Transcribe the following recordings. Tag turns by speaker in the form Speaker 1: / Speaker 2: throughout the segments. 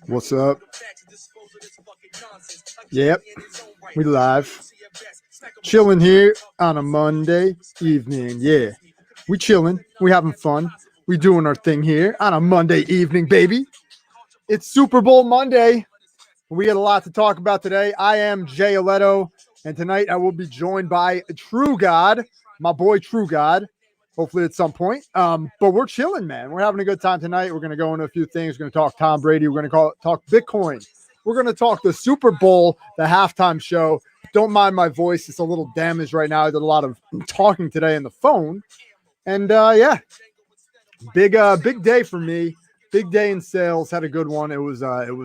Speaker 1: What's up? Yep, we live. Chilling here on a Monday evening. Yeah, we chilling. We having fun. We doing our thing here on a Monday evening, baby. It's Super Bowl Monday. We got a lot to talk about today. I am Jay Aletto, and tonight I will be joined by True God, my boy True God. Hopefully at some point. But we're chilling, man. We're having a good time tonight. We're going to go into a few things. We're going to talk Tom Brady. We're going to talk Bitcoin. We're going to talk the Super Bowl, the halftime show. Don't mind my voice. It's a little damaged right now. I did a lot of talking today on the phone. And yeah, big day for me. Big day in sales. Had a good one. It was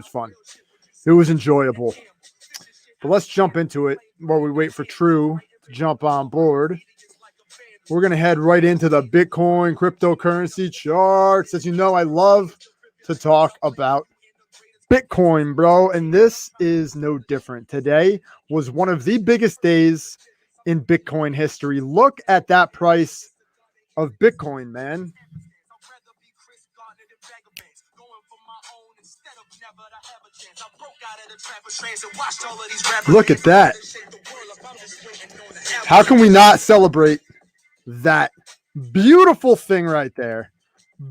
Speaker 1: fun. It was enjoyable. But let's jump into it while we wait for True to jump on board. We're going to head right into the Bitcoin cryptocurrency charts. As you know, I love to talk about Bitcoin, bro, and this is no different. Today was one of the biggest days in Bitcoin history. Look at that price of Bitcoin, man. Look at that. How can we not celebrate that beautiful thing right there?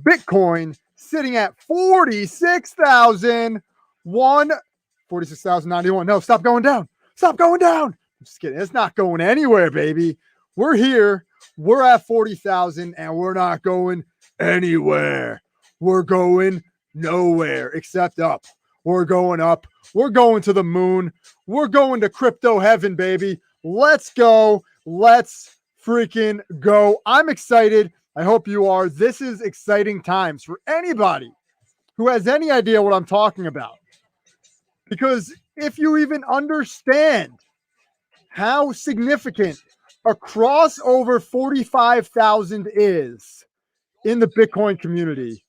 Speaker 1: Bitcoin sitting at 46,091. No, stop going down. Stop going down. I'm just kidding. It's not going anywhere, baby. We're here. We're at 40,000 and we're not going anywhere. We're going nowhere except up. We're going up. We're going to the moon. We're going to crypto heaven, baby. Let's go. Let's freaking go. I'm excited. I hope you are. This is exciting times for anybody who has any idea what I'm talking about. Because if you even understand how significant a crossover 45,000 is in the Bitcoin community,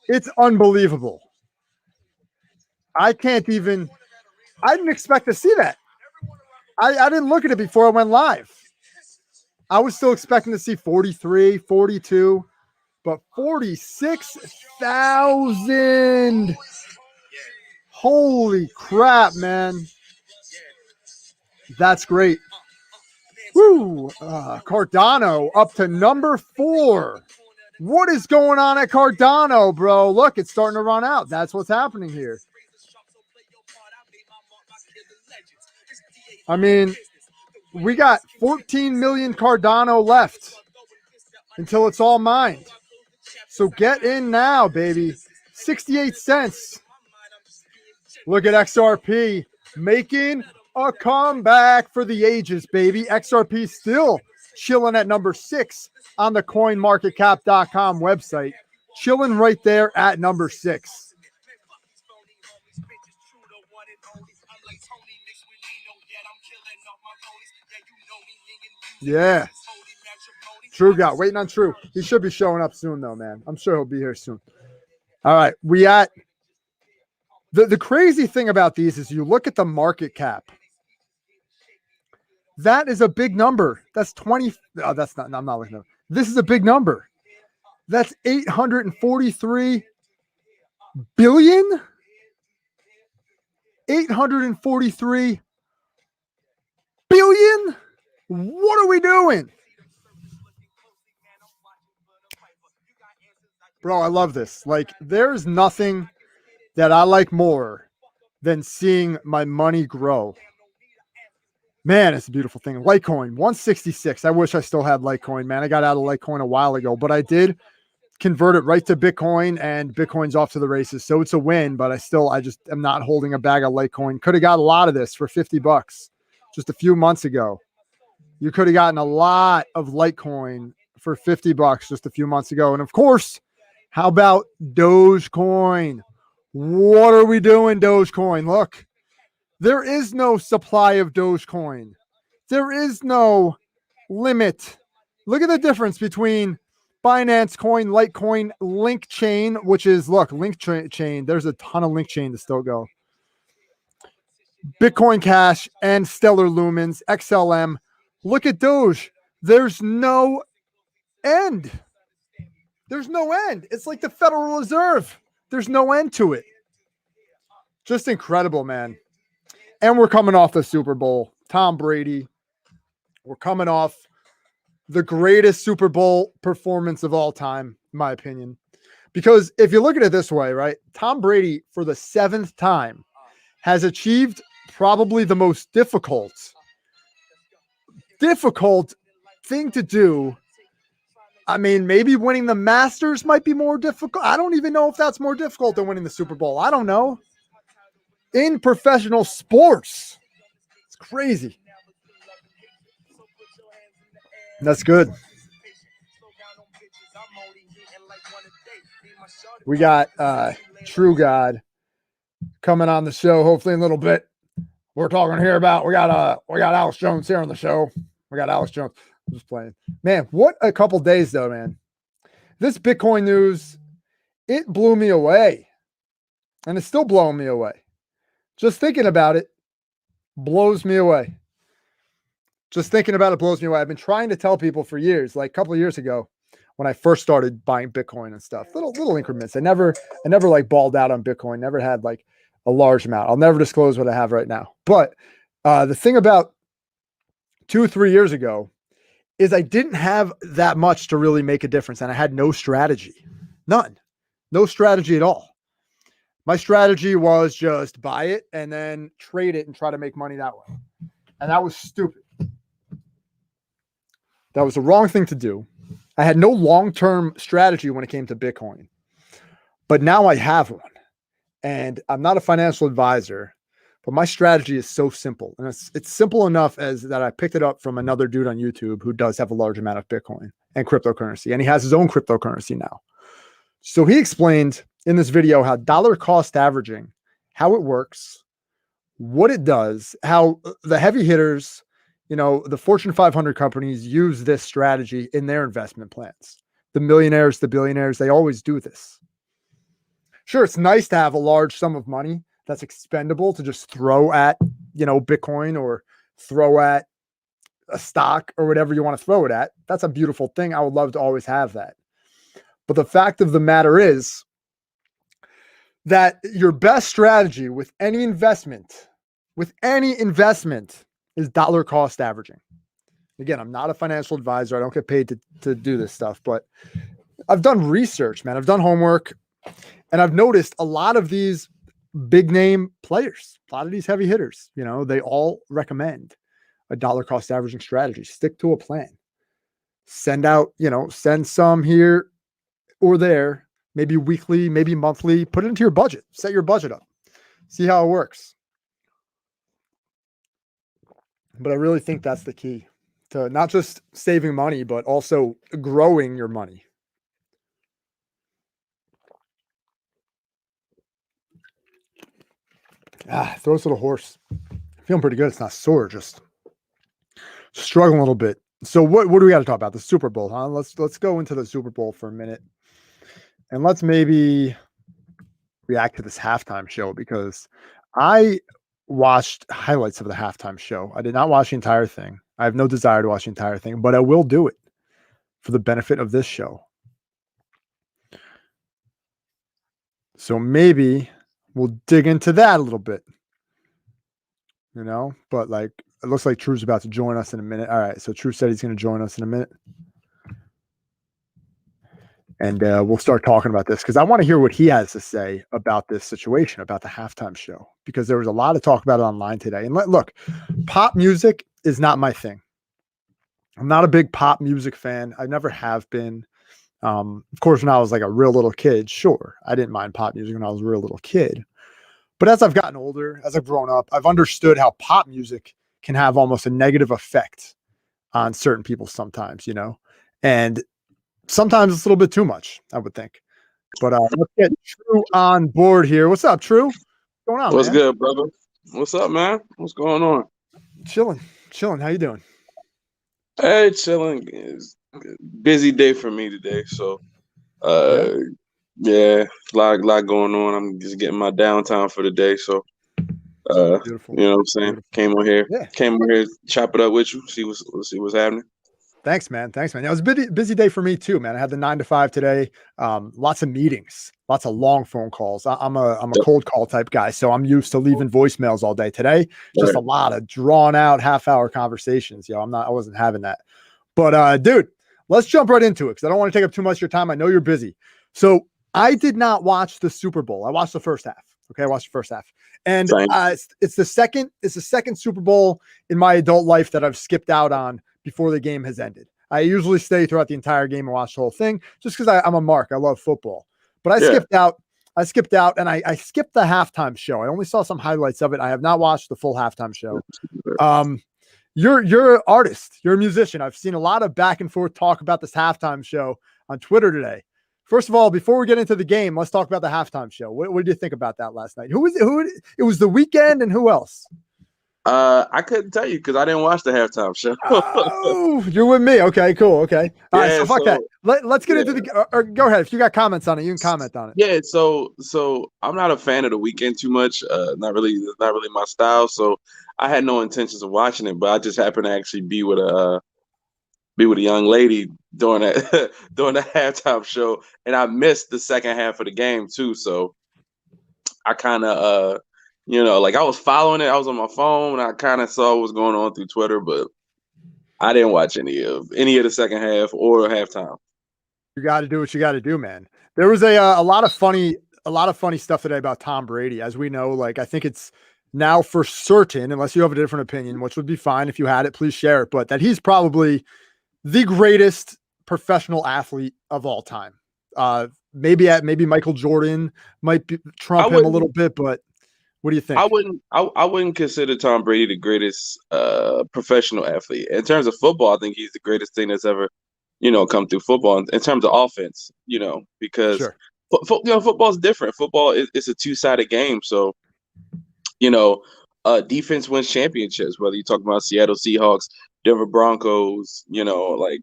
Speaker 1: it's unbelievable. I didn't expect to see that. I didn't look at it before I went live. I was still expecting to see 43, 42, but 46,000. Holy crap, man. That's great. Woo! Cardano up to number 4. What is going on at Cardano, bro? Look, it's starting to run out. That's what's happening here. I mean, we got 14 million Cardano left until it's all mined. So get in now, baby. 68 cents. Look at XRP making a comeback for the ages, baby. XRP still chilling at number 6 on the coinmarketcap.com website. Chilling right there at number 6. Yeah. True God. Waiting on True. He should be showing up soon, though, man. I'm sure he'll be here soon. All right. We at the crazy thing about these is you look at the market cap. That is a big number. That's 20. Oh, that's not. No, I'm not looking at it. This is a big number. That's 843 billion. 843 billion. What are we doing? Bro, I love this. Like, there's nothing that I like more than seeing my money grow. Man, it's a beautiful thing. Litecoin, 166. I wish I still had Litecoin, man. I got out of Litecoin a while ago, but I did convert it right to Bitcoin, and Bitcoin's off to the races. So it's a win, but I just am not holding a bag of Litecoin. Could have got a lot of this for $50 just a few months ago. You could have gotten a lot of Litecoin for $50 just a few months ago. And of course, how about Dogecoin? What are we doing, Dogecoin? Look, there is no supply of Dogecoin. There is no limit. Look at the difference between Binance Coin, Litecoin, Link Chain, which is, look, Link Chain. There's a ton of Link Chain to still go. Bitcoin Cash and Stellar Lumens, XLM. Look at Doge. There's no end. There's no end. It's like the Federal Reserve. There's no end to it. Just incredible, man. And we're coming off the Super Bowl. Tom Brady. We're coming off the greatest Super Bowl performance of all time, in my opinion. Because if you look at it this way, right? Tom Brady, for the 7th time, has achieved probably the most difficult thing to do. I mean, maybe winning the Masters might be more difficult. I don't even know if that's more difficult than winning the Super Bowl. I don't know. In professional sports, it's crazy. That's good. We got True God coming on the show, hopefully in a little bit. We're talking here about we got Alex Jones here on the show. We got Alex Jones. I'm just playing. Man, what a couple days though, man. This Bitcoin news, it blew me away. And it's still blowing me away. Just thinking about it blows me away. Just thinking about it blows me away. I've been trying to tell people for years, like a couple of years ago, when I first started buying Bitcoin and stuff, little increments. I never like balled out on Bitcoin, never had like a large amount. I'll never disclose what I have right now. But the thing about 2-3 years ago is I didn't have that much to really make a difference. And I had no strategy, none, no strategy at all. My strategy was just buy it and then trade it and try to make money that way. And that was stupid. That was the wrong thing to do. I had no long-term strategy when it came to Bitcoin, but now I have one. And I'm not a financial advisor, but my strategy is so simple. And it's simple enough as that I picked it up from another dude on YouTube who does have a large amount of Bitcoin and cryptocurrency. And he has his own cryptocurrency now. So he explained in this video how dollar cost averaging, how it works, what it does, how the heavy hitters, the Fortune 500 companies use this strategy in their investment plans. The millionaires, the billionaires, they always do this. Sure, it's nice to have a large sum of money that's expendable to just throw at, Bitcoin or throw at a stock or whatever you want to throw it at. That's a beautiful thing. I would love to always have that. But the fact of the matter is that your best strategy with any investment is dollar cost averaging. Again, I'm not a financial advisor. I don't get paid to do this stuff, but I've done research, man. I've done homework, and I've noticed a lot of these big name players, a lot of these heavy hitters, they all recommend a dollar cost averaging strategy. Stick to a plan. Send some here or there, maybe weekly, maybe monthly. Put it into your budget. Set your budget up. See how it works. But I really think that's the key to not just saving money, but also growing your money. Throat's a little hoarse. Feeling pretty good. It's not sore, just struggling a little bit. So what do we got to talk about? The Super Bowl, huh? Let's go into the Super Bowl for a minute. And let's maybe react to this halftime show, because I watched highlights of the halftime show. I did not watch the entire thing. I have no desire to watch the entire thing, but I will do it for the benefit of this show. So maybe we'll dig into that a little bit, but like, it looks like True's about to join us in a minute. All right. So True said he's going to join us in a minute. And we'll start talking about this, because I want to hear what he has to say about this situation, about the halftime show, because there was a lot of talk about it online today. And look, pop music is not my thing. I'm not a big pop music fan. I never have been. Of course, when I was like a real little kid, sure, I didn't mind pop music when I was a real little kid. But as I've gotten older, as I've grown up, I've understood how pop music can have almost a negative effect on certain people sometimes, and sometimes it's a little bit too much, I would think. But let's get True on board here. What's up, True? What's going on,
Speaker 2: What's
Speaker 1: man?
Speaker 2: good, brother? What's up, man? What's going on?
Speaker 1: Chilling. How you doing?
Speaker 2: Hey, chilling. It's a busy day for me today. So, yeah, lot going on. I'm just getting my downtime for the day. So,
Speaker 1: Beautiful.
Speaker 2: you know what I'm saying?
Speaker 1: Beautiful.
Speaker 2: Came on here,
Speaker 1: Yeah.
Speaker 2: chop it up with you. See what's happening.
Speaker 1: Thanks, man. Thanks, man. It was a busy day for me too, man. I had the 9 to 5 today. Lots of meetings, lots of long phone calls. I'm a cold call type guy, so I'm used to leaving voicemails all day. Today, just a lot of drawn out half-hour conversations. I wasn't having that. But dude, let's jump right into it because I don't want to take up too much of your time. I know you're busy. So I did not watch the Super Bowl. I watched the first half. Okay, I watched the first half. And it's the second Super Bowl in my adult life that I've skipped out on before the game has ended. I usually stay throughout the entire game and watch the whole thing just because I'm a mark. I love football. But I skipped out. I skipped the halftime show. I only saw some highlights of it. I have not watched the full halftime show. You're an artist. You're a musician. I've seen a lot of back and forth talk about this halftime show on Twitter today. First of all, before we get into the game, let's talk about the halftime show. What did you think about that last night? Who was it? It was The Weeknd, and who else?
Speaker 2: I couldn't tell you because I didn't watch the halftime show.
Speaker 1: Oh, you're with me. Okay, cool. Okay. All right, so fuck that. Let's get into the or go ahead. If you got comments on it, you can comment on it.
Speaker 2: Yeah, so I'm not a fan of The Weeknd too much. Not really my style. So I had no intentions of watching it, but I just happened to actually be with a young lady during that during the halftime show, and I missed the second half of the game too. So I kind of like I was following it. I was on my phone. And I kind of saw what was going on through Twitter, but I didn't watch any of the second half or halftime.
Speaker 1: You got to do what you got to do, man. There was a lot of funny stuff today about Tom Brady. As we know, like I think it's now for certain, unless you have a different opinion, which would be fine if you had it, please share it. But that he's probably the greatest professional athlete of all time. Maybe Michael Jordan might trump him a little bit, but what do you think?
Speaker 2: I wouldn't consider Tom Brady the greatest professional athlete. In terms of football, I think he's the greatest thing that's ever, come through football. In terms of offense, because
Speaker 1: sure.
Speaker 2: Football is different. Football is a two-sided game. So, defense wins championships, whether you talk about Seattle Seahawks, Denver Broncos, like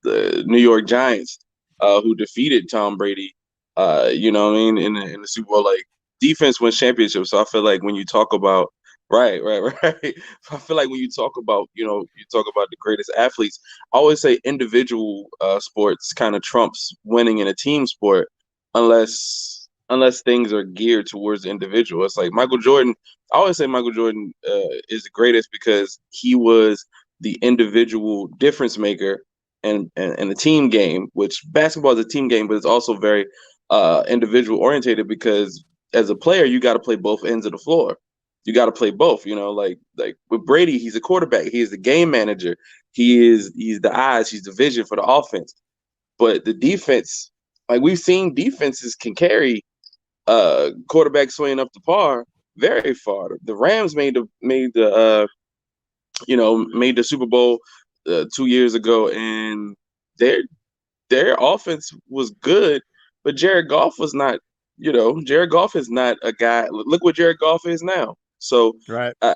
Speaker 2: the New York Giants, who defeated Tom Brady, in the Super Bowl, like defense wins championships. So I feel like when you talk about right. I feel like when you talk about, you talk about the greatest athletes, I always say individual sports kind of trumps winning in a team sport, unless things are geared towards the individual. It's like Michael Jordan. I always say Michael Jordan is the greatest because he was the individual difference maker and the team game, which basketball is a team game, but it's also very individual orientated because as a player, you got to play both ends of the floor. You got to play both, like with Brady, he's a quarterback. He is the game manager. He's the eyes. He's the vision for the offense. But the defense, like we've seen defenses can carry quarterback swinging up the par very far. The Rams made the Super Bowl 2 years ago, and their offense was good, but Jared Goff was not. Jared Goff is not a guy. Look what Jared Goff is now. So,
Speaker 1: right.
Speaker 2: I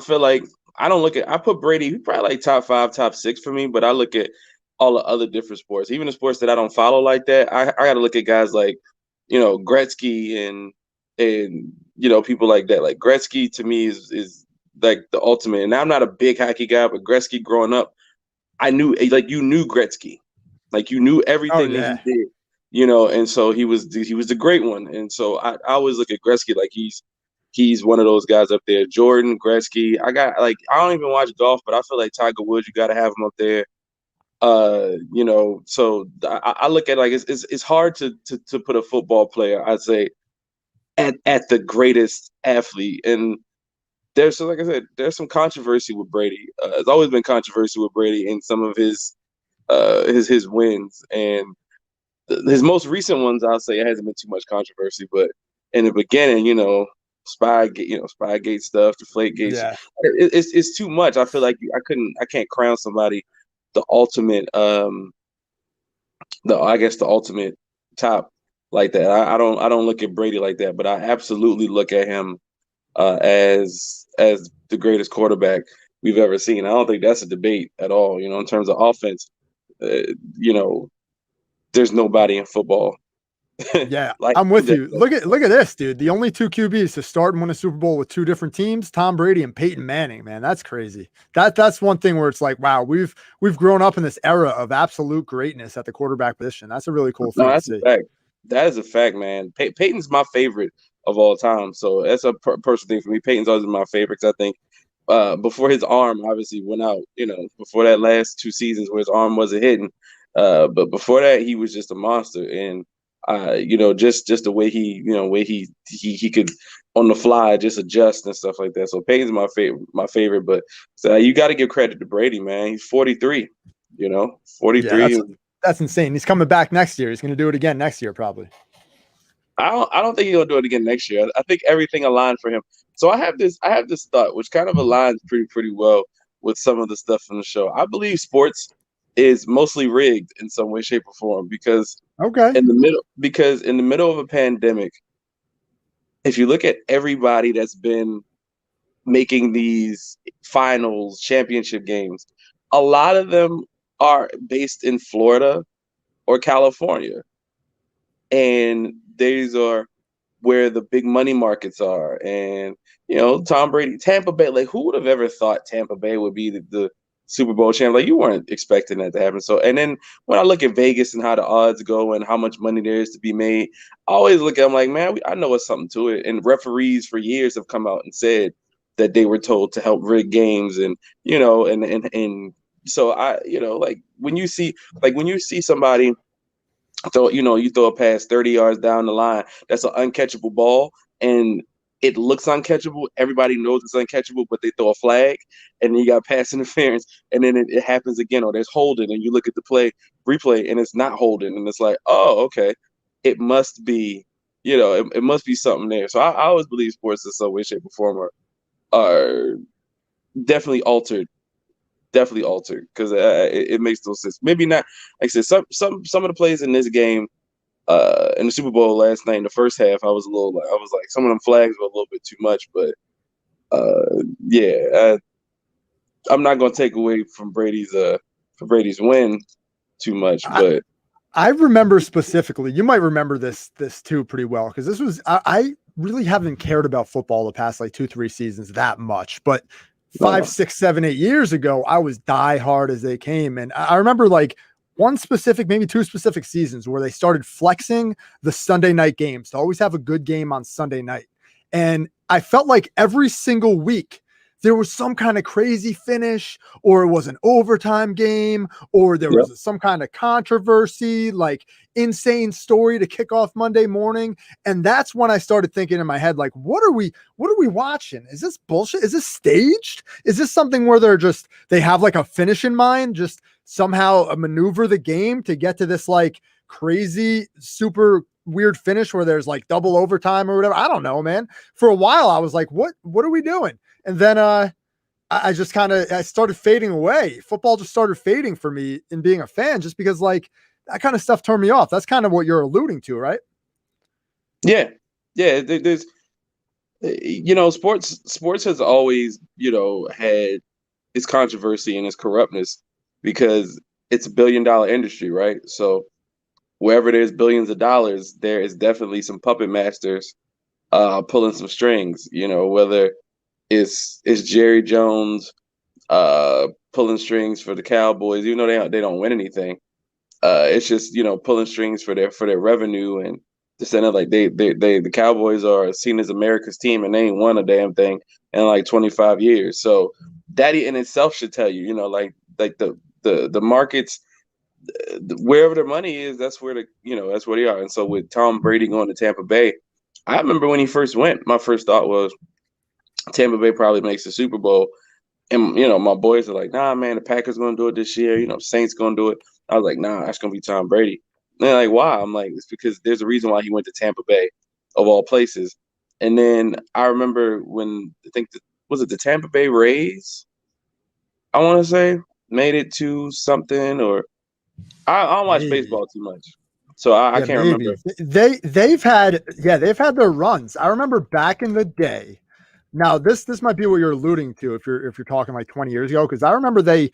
Speaker 2: feel like I put Brady, he probably like top 5, top 6 for me, but I look at all the other different sports, even the sports that I don't follow like that. I got to look at guys like, Gretzky and people like that. Like Gretzky to me is like the ultimate. And I'm not a big hockey guy, but Gretzky growing up, I knew you knew Gretzky, like you knew everything that he did. And so he was the great one. And so I always look at Gretzky like he's one of those guys up there. Jordan, Gretzky. I don't even watch golf, but I feel like Tiger Woods, you got to have him up there. So I look at like it's hard to put a football player, I'd say, at the greatest athlete. And like I said, there's some controversy with Brady. There's always been controversy with Brady in some of his wins, and his most recent ones, I'll say, it hasn't been too much controversy. But in the beginning, Spygate stuff, Deflategate, it's too much. I feel like I can't crown somebody the ultimate, the ultimate top like that. I don't look at Brady like that, but I absolutely look at him as the greatest quarterback we've ever seen. I don't think that's a debate at all. In terms of offense, there's nobody in football
Speaker 1: Yeah,
Speaker 2: Like
Speaker 1: I'm with you. Look at this, dude. The only two QBs to start and win a Super Bowl with two different teams, Tom Brady and Peyton Manning, man. That's crazy. That's one thing where it's like, wow, we've grown up in this era of absolute greatness at the quarterback position. That's a really cool
Speaker 2: no,
Speaker 1: thing to
Speaker 2: that's a
Speaker 1: see.
Speaker 2: fact. That is a fact, man. Peyton's my favorite of all time, so that's a personal thing for me. Peyton's always been my favorite because I think before his arm obviously went out, before that last 2 seasons where his arm wasn't hitting, but before that he was just a monster, and just the way he could on the fly just adjust and stuff like that. So Peyton's my favorite, but so you got to give credit to Brady, man. He's 43,
Speaker 1: Yeah,
Speaker 2: 43.
Speaker 1: that's insane. He's coming back next year. He's going to do it again next year, probably.
Speaker 2: I don't think he'll do it again next year. I think everything aligned for him. So I have this thought which kind of aligns pretty well with some of the stuff from the show. I believe sports is mostly rigged in some way, shape, or form
Speaker 1: Okay.
Speaker 2: because in the middle of a pandemic, if you look at everybody that's been making these finals championship games, a lot of them are based in Florida or California. And these are where the big money markets are. And Tom Brady, Tampa Bay, like who would have ever thought Tampa Bay would be the Super Bowl champ? Like you weren't expecting that to happen. So, and then when I look at Vegas and how the odds go and how much money there is to be made, I always look at them like, man, I know it's something to it. And referees for years have come out and said that they were told to help rig games, and and so like when you see somebody you throw a pass 30 yards down the line, that's an uncatchable ball, and it looks uncatchable. Everybody knows it's uncatchable, but they throw a flag, and then you got pass interference, and then it happens again, or there's holding, and you look at the replay, and it's not holding, and it's like, oh, okay, it must be, it must be something there. So I always believe sports in some way, shape, or form are definitely altered because it makes no sense. Maybe not. Like I said, some of the plays in this game, in the Super Bowl last night in the first half, I was like some of them flags were a little bit too much, but yeah, I'm not gonna take away from Brady's win too much, but
Speaker 1: I remember specifically, you might remember this too pretty well, because this was I really haven't cared about football the past like 2-3 seasons that much, but 5, 6, 7, 8 years ago, I was die hard as they came. And I remember like one specific, maybe two specific seasons where they started flexing the Sunday night games to always have a good game on Sunday night. And I felt like every single week there was some kind of crazy finish, or it was an overtime game, or there was some kind of controversy, like insane story to kick off Monday morning. And that's when I started thinking in my head, like, what are we watching? Is this bullshit? Is this staged? Is this something where they have like a finish in mind, just somehow maneuver the game to get to this like crazy, super weird finish where there's like double overtime or whatever? I don't know, man. For a while, I was like, what are we doing? And then I just I started fading away. Football just started fading for me in being a fan, just because like that kind of stuff turned me off. That's kind of what you're alluding to, right?
Speaker 2: yeah. There's sports has always had its controversy and its corruptness because it's $1 billion industry, right? So wherever there's billions of dollars, there is definitely some puppet masters pulling some strings, whether it's Jerry Jones pulling strings for the Cowboys, even though they don't win anything. It's just pulling strings for their revenue, and just saying like the Cowboys are seen as America's team, and they ain't won a damn thing in like 25 years. So that in itself should tell you, like the markets, wherever their money is, that's where that's where they are. And so with Tom Brady going to Tampa Bay, I remember when he first went, my first thought was Tampa Bay probably makes the Super Bowl. And my boys are like, nah, man, the Packers gonna do it this year. Saints gonna do it. I was like, nah, that's gonna be Tom Brady. And they're like, why? I'm like, it's because there's a reason why he went to Tampa Bay, of all places. And then I remember when was it the Tampa Bay Rays? I want to say made it to something, or I don't watch
Speaker 1: Maybe.
Speaker 2: baseball too much, so I
Speaker 1: Yeah,
Speaker 2: can't remember.
Speaker 1: maybe they've had their runs. I remember back in the day, Now this might be what you're alluding to if you're talking like 20 years ago, because I remember they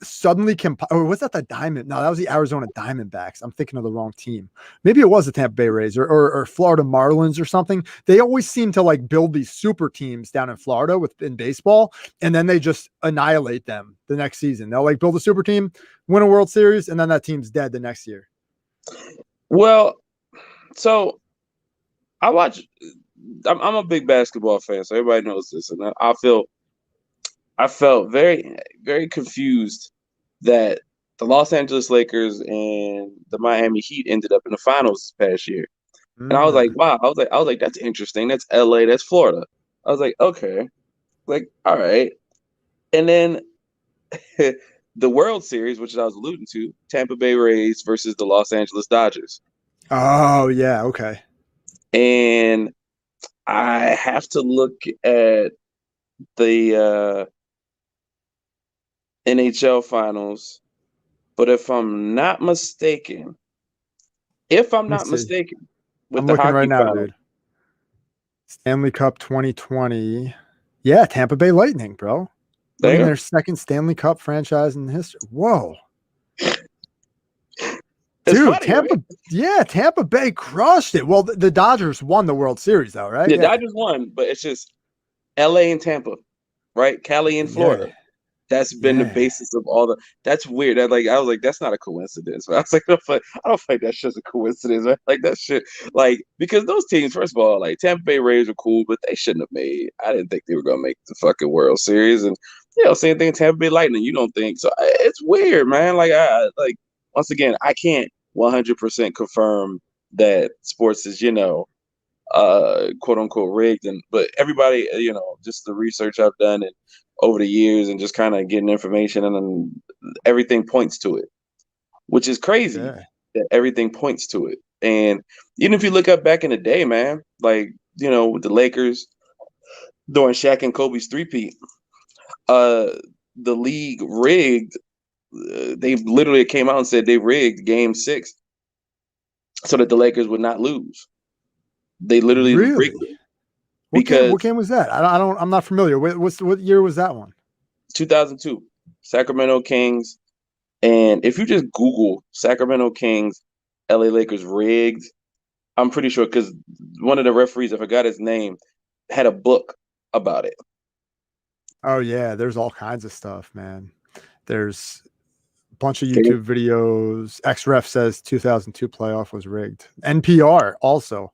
Speaker 1: suddenly or was that the Diamond? No, that was the Arizona Diamondbacks. I'm thinking of the wrong team. Maybe it was the Tampa Bay Rays or Florida Marlins or something. They always seem to like build these super teams down in Florida in baseball, and then they just annihilate them the next season. They'll like build a super team, win a World Series, and then that team's dead the next year.
Speaker 2: Well, so I watch. I'm a big basketball fan, so everybody knows this, and I felt very, very confused that the Los Angeles Lakers and the Miami Heat ended up in the finals this past year. And I was like, wow. I was like, that's interesting. That's LA, that's Florida. I was like, okay. Like, all right. And then the World Series, which I was alluding to, Tampa Bay Rays versus the Los Angeles Dodgers.
Speaker 1: Oh, yeah, okay.
Speaker 2: And I have to look at the NHL finals. But if I'm not mistaken, with
Speaker 1: I'm
Speaker 2: the
Speaker 1: looking right
Speaker 2: hockey
Speaker 1: now,
Speaker 2: final,
Speaker 1: dude. Stanley Cup 2020. Yeah, Tampa Bay Lightning, bro. Winning their second Stanley Cup franchise in history. Whoa.
Speaker 2: It's
Speaker 1: dude,
Speaker 2: funny,
Speaker 1: Tampa,
Speaker 2: right?
Speaker 1: Yeah, Tampa Bay crushed it. Well, the Dodgers won the World Series, though, right?
Speaker 2: The
Speaker 1: Yeah.
Speaker 2: Dodgers won, but it's just LA and Tampa, right? Cali and Florida.
Speaker 1: Yeah.
Speaker 2: That's been the basis of all the. That's weird. I was like, that's not a coincidence. But I was like, I don't think that's just a coincidence. Right? Like that shit. Like because those teams, first of all, like Tampa Bay Rays are cool, but they shouldn't have made. I didn't think they were gonna make the fucking World Series, and same thing. Tampa Bay Lightning. You don't think so? It's weird, man. Like I like once again, I can't 100% confirm that sports is quote unquote rigged, but everybody, just the research I've done and over the years and just kind of getting information, and then everything points to it, which is crazy that everything points to it. And even if you look up back in the day, man, like with the Lakers during Shaq and Kobe's three-peat, the league rigged. They literally came out and said they rigged Game 6 so that the Lakers would not lose. They literally rigged it.
Speaker 1: What game was that? I'm not familiar. What year was that one?
Speaker 2: 2002, Sacramento Kings. And if you just Google Sacramento Kings, LA Lakers rigged, I'm pretty sure because one of the referees, I forgot his name, had a book about it.
Speaker 1: Oh yeah, there's all kinds of stuff, man. There's a bunch of YouTube videos. X-Ref says 2002 playoff was rigged. NPR also.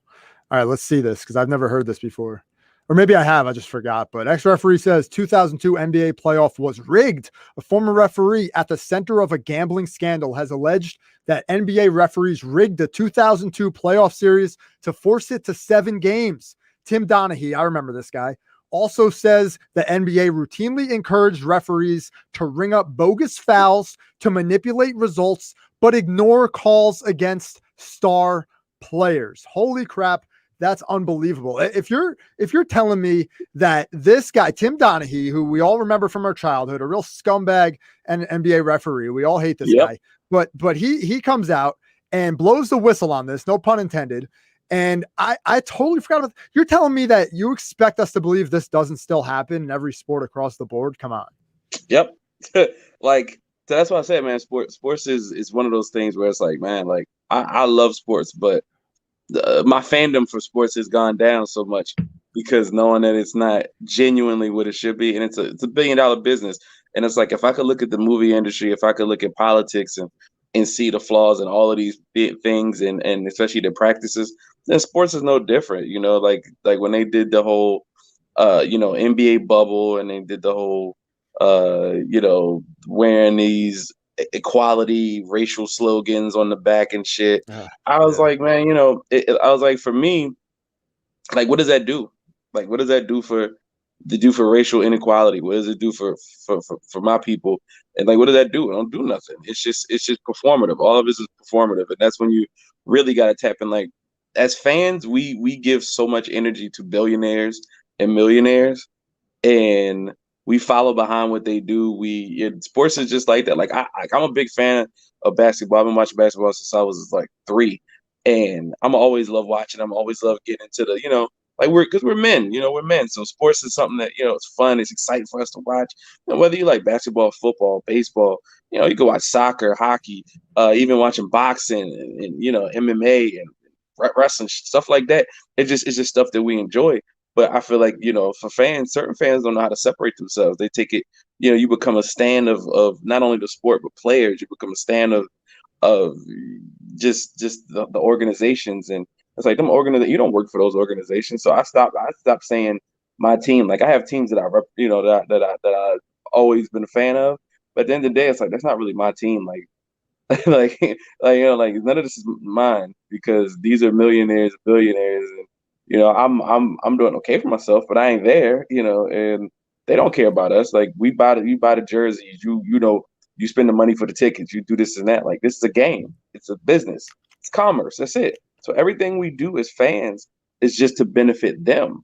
Speaker 1: All right, let's see this because I've never heard this before. Or maybe I have, I just forgot. But ex-referee says 2002 NBA playoff was rigged. A former referee at the center of a gambling scandal has alleged that NBA referees rigged the 2002 playoff series to force it to 7 games. Tim Donaghy, I remember this guy, also says the NBA routinely encouraged referees to ring up bogus fouls to manipulate results, but ignore calls against star players. Holy crap. That's unbelievable. If you're telling me that this guy, Tim Donaghy, who we all remember from our childhood, a real scumbag and NBA referee, we all hate this guy, but he comes out and blows the whistle on this, no pun intended. And I totally forgot about. You're telling me that you expect us to believe this doesn't still happen in every sport across the board? Come on.
Speaker 2: Yep. Like that's what I said, man. Sports is one of those things where it's like, man, like I love sports, but my fandom for sports has gone down so much because knowing that it's not genuinely what it should be, and it's a $1 billion business, and it's like if I could look at the movie industry, if I could look at politics and see the flaws in all of these things and especially the practices, then sports is no different. Like when they did the whole NBA bubble and they did the whole wearing these equality racial slogans on the back and shit. I was like, man, I was like, for me, like, what does that do? Like, what does that do for racial inequality? What does it do for my people? And like, what does that do? It don't do nothing. It's just performative. All of this is performative, and that's when you really got to tap in. Like, as fans, we give so much energy to billionaires and millionaires, and we follow behind what they do. Sports is just like that. Like I'm a big fan of basketball. I've been watching basketball since I was like 3, and I'm always love watching. I'm always love getting into the Like because we're men, we're men. So sports is something that, it's fun, it's exciting for us to watch. Whether you like basketball, football, baseball, you can watch soccer, hockey, even watching boxing and MMA and wrestling, stuff like that. It's just stuff that we enjoy. But I feel like, for fans, certain fans don't know how to separate themselves. They take it, you become a stand of not only the sport but players. You become a stand of just the organizations, and it's like them you don't work for those organizations. So I stopped saying my team. Like I have teams that I rep, that I've always been a fan of, but at the end of the day, it's like that's not really my team. Like like like none of this is mine, because these are millionaires, billionaires, and I'm doing okay for myself, but I ain't there, and they don't care about us. Like we buy the jerseys, you spend the money for the tickets, you do this and that. Like this is a game, it's a business, it's commerce. That's it. So everything we do as fans is just to benefit them.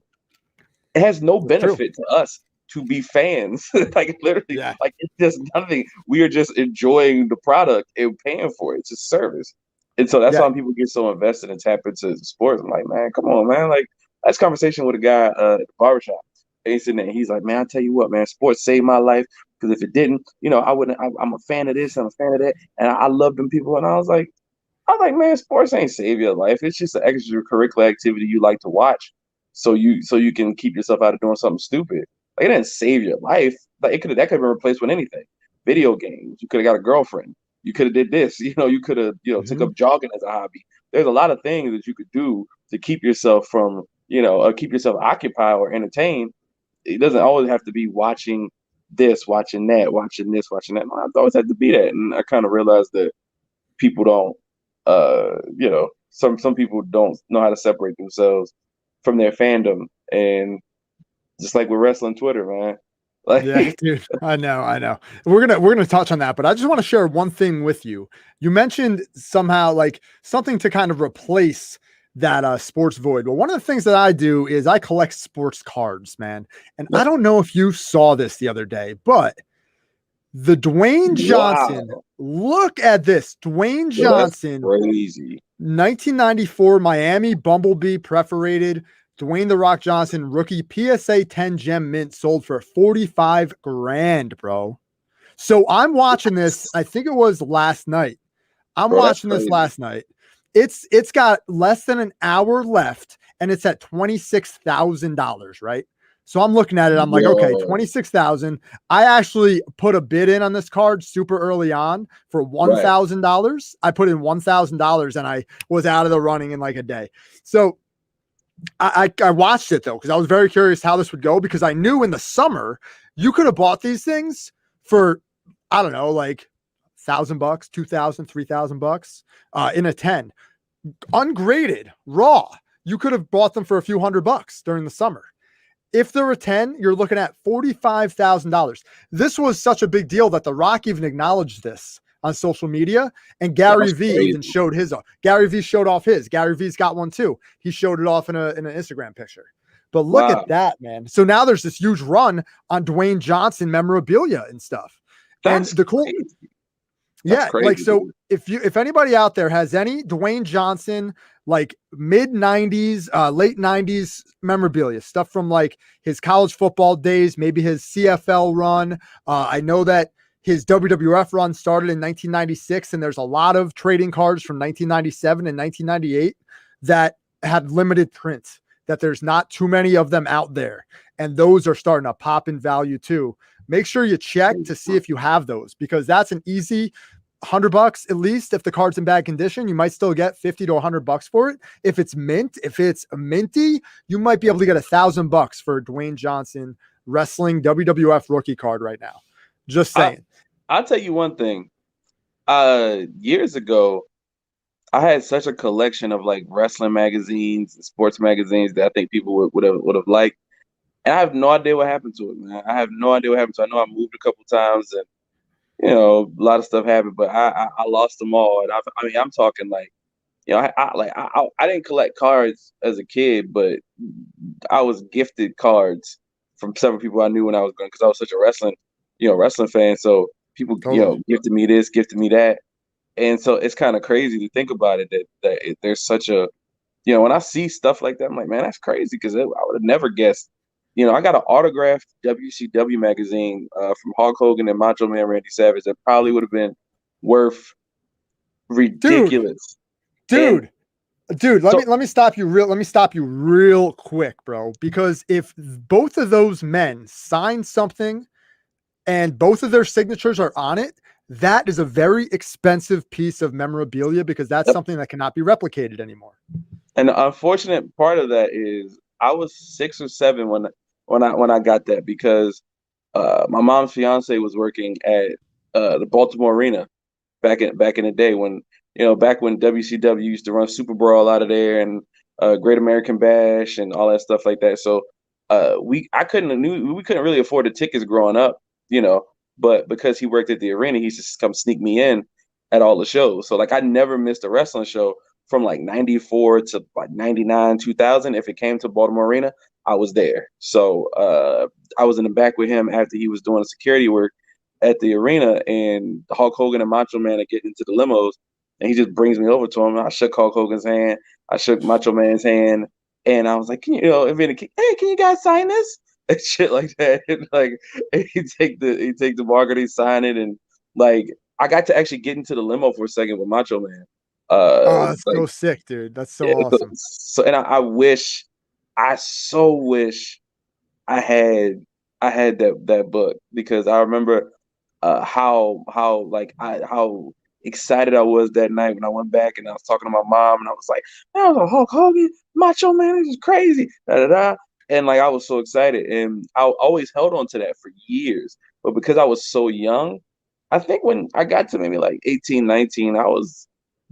Speaker 2: It has no
Speaker 1: That's true.
Speaker 2: benefit to us to be fans. Like literally,
Speaker 1: Yeah.
Speaker 2: like it's just nothing. We are just enjoying the product and paying for it. It's just service. And so that's
Speaker 1: Yeah.
Speaker 2: why people get so invested and tap into sports. I'm like, man, come on, man. Like that's conversation with a guy at the barbershop. And he's sitting there, he's like, man, I tell you what, man, sports saved my life. Because if it didn't, I wouldn't. I'm a fan of this, I'm a fan of that, and I love them people. And I was like, man, sports ain't save your life. It's just an extracurricular activity you like to watch, so you can keep yourself out of doing something stupid. Like it didn't save your life. Like that could have been replaced with anything. Video games. You could have got a girlfriend. You could have did this. You could have took
Speaker 1: Hmm.
Speaker 2: up jogging as a hobby. There's a lot of things that you could do to keep yourself from keep yourself occupied or entertained. It doesn't always have to be watching this, watching that, watching this, watching that. No, it always have to be that. And I kind of realized that people don't some people don't know how to separate themselves from their fandom, and just like with wrestling Twitter, man.
Speaker 1: Yeah,
Speaker 2: Like
Speaker 1: dude. I know. We're gonna touch on that, but I just want to share one thing with you. You mentioned somehow like something to kind of replace that sports void. Well, one of the things that I do is I collect sports cards, man. And I don't know if you saw this the other day, but the Dwayne Johnson,
Speaker 2: wow,
Speaker 1: look at this. Dwayne
Speaker 2: yo, that's
Speaker 1: Johnson,
Speaker 2: crazy.
Speaker 1: 1994 Miami Bumblebee perforated Dwayne The Rock Johnson rookie PSA 10 gem mint sold for 45 grand, bro. So I'm watching this. I think it was last night. I'm
Speaker 2: Bro, that's
Speaker 1: watching this
Speaker 2: crazy.
Speaker 1: last night. It's got less than an hour left and it's at $26,000, right? So I'm looking at it. I'm like, okay,
Speaker 2: Yo,
Speaker 1: 26,000. I actually put a bid in on this card super early on for
Speaker 2: right.
Speaker 1: $1,000. I put in $1,000 and I was out of the running in like a day. So I watched it though, because I was very curious how this would go, because I knew in the summer you could have bought these things for, I don't know, like $1,000, 2,000, $3,000 in a 10, ungraded, raw. You could have bought them for a few $100 during the summer. If there were 10, you're looking at $45,000. This was such a big deal that The Rock even acknowledged this on social media, and Gary
Speaker 2: That's
Speaker 1: V even
Speaker 2: crazy.
Speaker 1: showed his. Gary V showed off his. Gary V's got one too. He showed it off in an Instagram picture. But look
Speaker 2: Wow,
Speaker 1: at that, man. So now there's this huge run on Dwayne Johnson memorabilia and stuff. And
Speaker 2: that's
Speaker 1: the cool,
Speaker 2: crazy. That's
Speaker 1: yeah, like
Speaker 2: crazy,
Speaker 1: so
Speaker 2: dude.
Speaker 1: if anybody out there has any Dwayne Johnson like mid 90s, late 90s memorabilia, stuff from like his college football days, maybe his CFL run. I know that his WWF run started in 1996 and there's a lot of trading cards from 1997 and 1998 that had limited print, that there's not too many of them out there, and those are starting to pop in value too. Make sure you check to see if you have those, because that's an easy $100 at least. If the card's in bad condition, you might still get 50 to $100 for it. If it's mint, if it's minty, you might be able to get $1,000 for a Dwayne Johnson wrestling WWF rookie card right now. Just
Speaker 2: I
Speaker 1: saying.
Speaker 2: I'll tell you one thing. Years ago, I had such a collection of like wrestling magazines and sports magazines that I think people would have liked. And I have no idea what happened to it, man. I have no idea what happened to it. I know I moved a couple times and a lot of stuff happened, but I lost them all. And I mean, I'm talking like, I didn't collect cards as a kid, but I was gifted cards from several people I knew when I was going, because I was such a wrestling fan. So people,
Speaker 1: Totally.
Speaker 2: gifted me this, gifted me that. And so it's kind of crazy to think about it, that there's such a when I see stuff like that, I'm like, man, that's crazy because I would have never guessed. I got an autographed WCW magazine from Hulk Hogan and Macho Man Randy Savage that probably would have been worth
Speaker 1: Dude,
Speaker 2: ridiculous. And
Speaker 1: dude, dude, let
Speaker 2: so,
Speaker 1: me stop you real quick, bro. Because if both of those men sign something and both of their signatures are on it, that is a very expensive piece of memorabilia because that's
Speaker 2: yep.
Speaker 1: something that cannot be replicated anymore.
Speaker 2: And the unfortunate part of that is I was 6 or 7 when I got that because my mom's fiance was working at the Baltimore Arena back in the day when back when WCW used to run Super Brawl out of there and Great American Bash and all that stuff like that. So we couldn't really afford the tickets growing up, but because he worked at the arena, he used to come sneak me in at all the shows. So like I never missed a wrestling show from like 94 to like 99, 2000. If it came to Baltimore Arena, I was there. So I was in the back with him after he was doing the security work at the arena, and Hulk Hogan and Macho Man are getting into the limos, and he just brings me over to him. I shook Hulk Hogan's hand, I shook Macho Man's hand, and I was like, hey, can you guys sign this? And shit like that. And like he take the marker, he sign it, and like I got to actually get into the limo for a second with Macho Man.
Speaker 1: Oh, that's
Speaker 2: Like
Speaker 1: so sick, dude. That's so
Speaker 2: yeah,
Speaker 1: awesome.
Speaker 2: and I so wish I had that book because I remember how excited I was that night when I went back and I was talking to my mom and I was like, man, I was like Hulk Hogan, Macho Man, this is crazy. Da, da, da. And like I was so excited and I always held on to that for years. But because I was so young, I think when I got to maybe like 18, 19, I was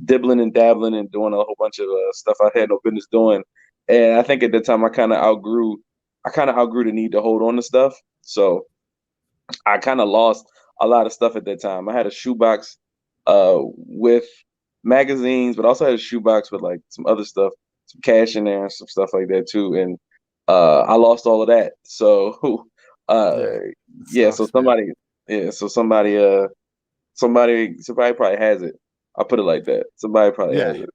Speaker 2: dibbling and dabbling and doing a whole bunch of stuff I had no business doing. And I think at the time I kind of outgrew the need to hold on to stuff. So I kind of lost a lot of stuff at that time. I had a shoebox with magazines, but also had a shoebox with like some other stuff, some cash in there and some stuff like that too. And I lost all of that. So uh
Speaker 1: Yeah, it
Speaker 2: yeah, so
Speaker 1: sucks, man.
Speaker 2: somebody probably has it. I'll put it like that. Somebody probably
Speaker 1: Yeah.
Speaker 2: has it.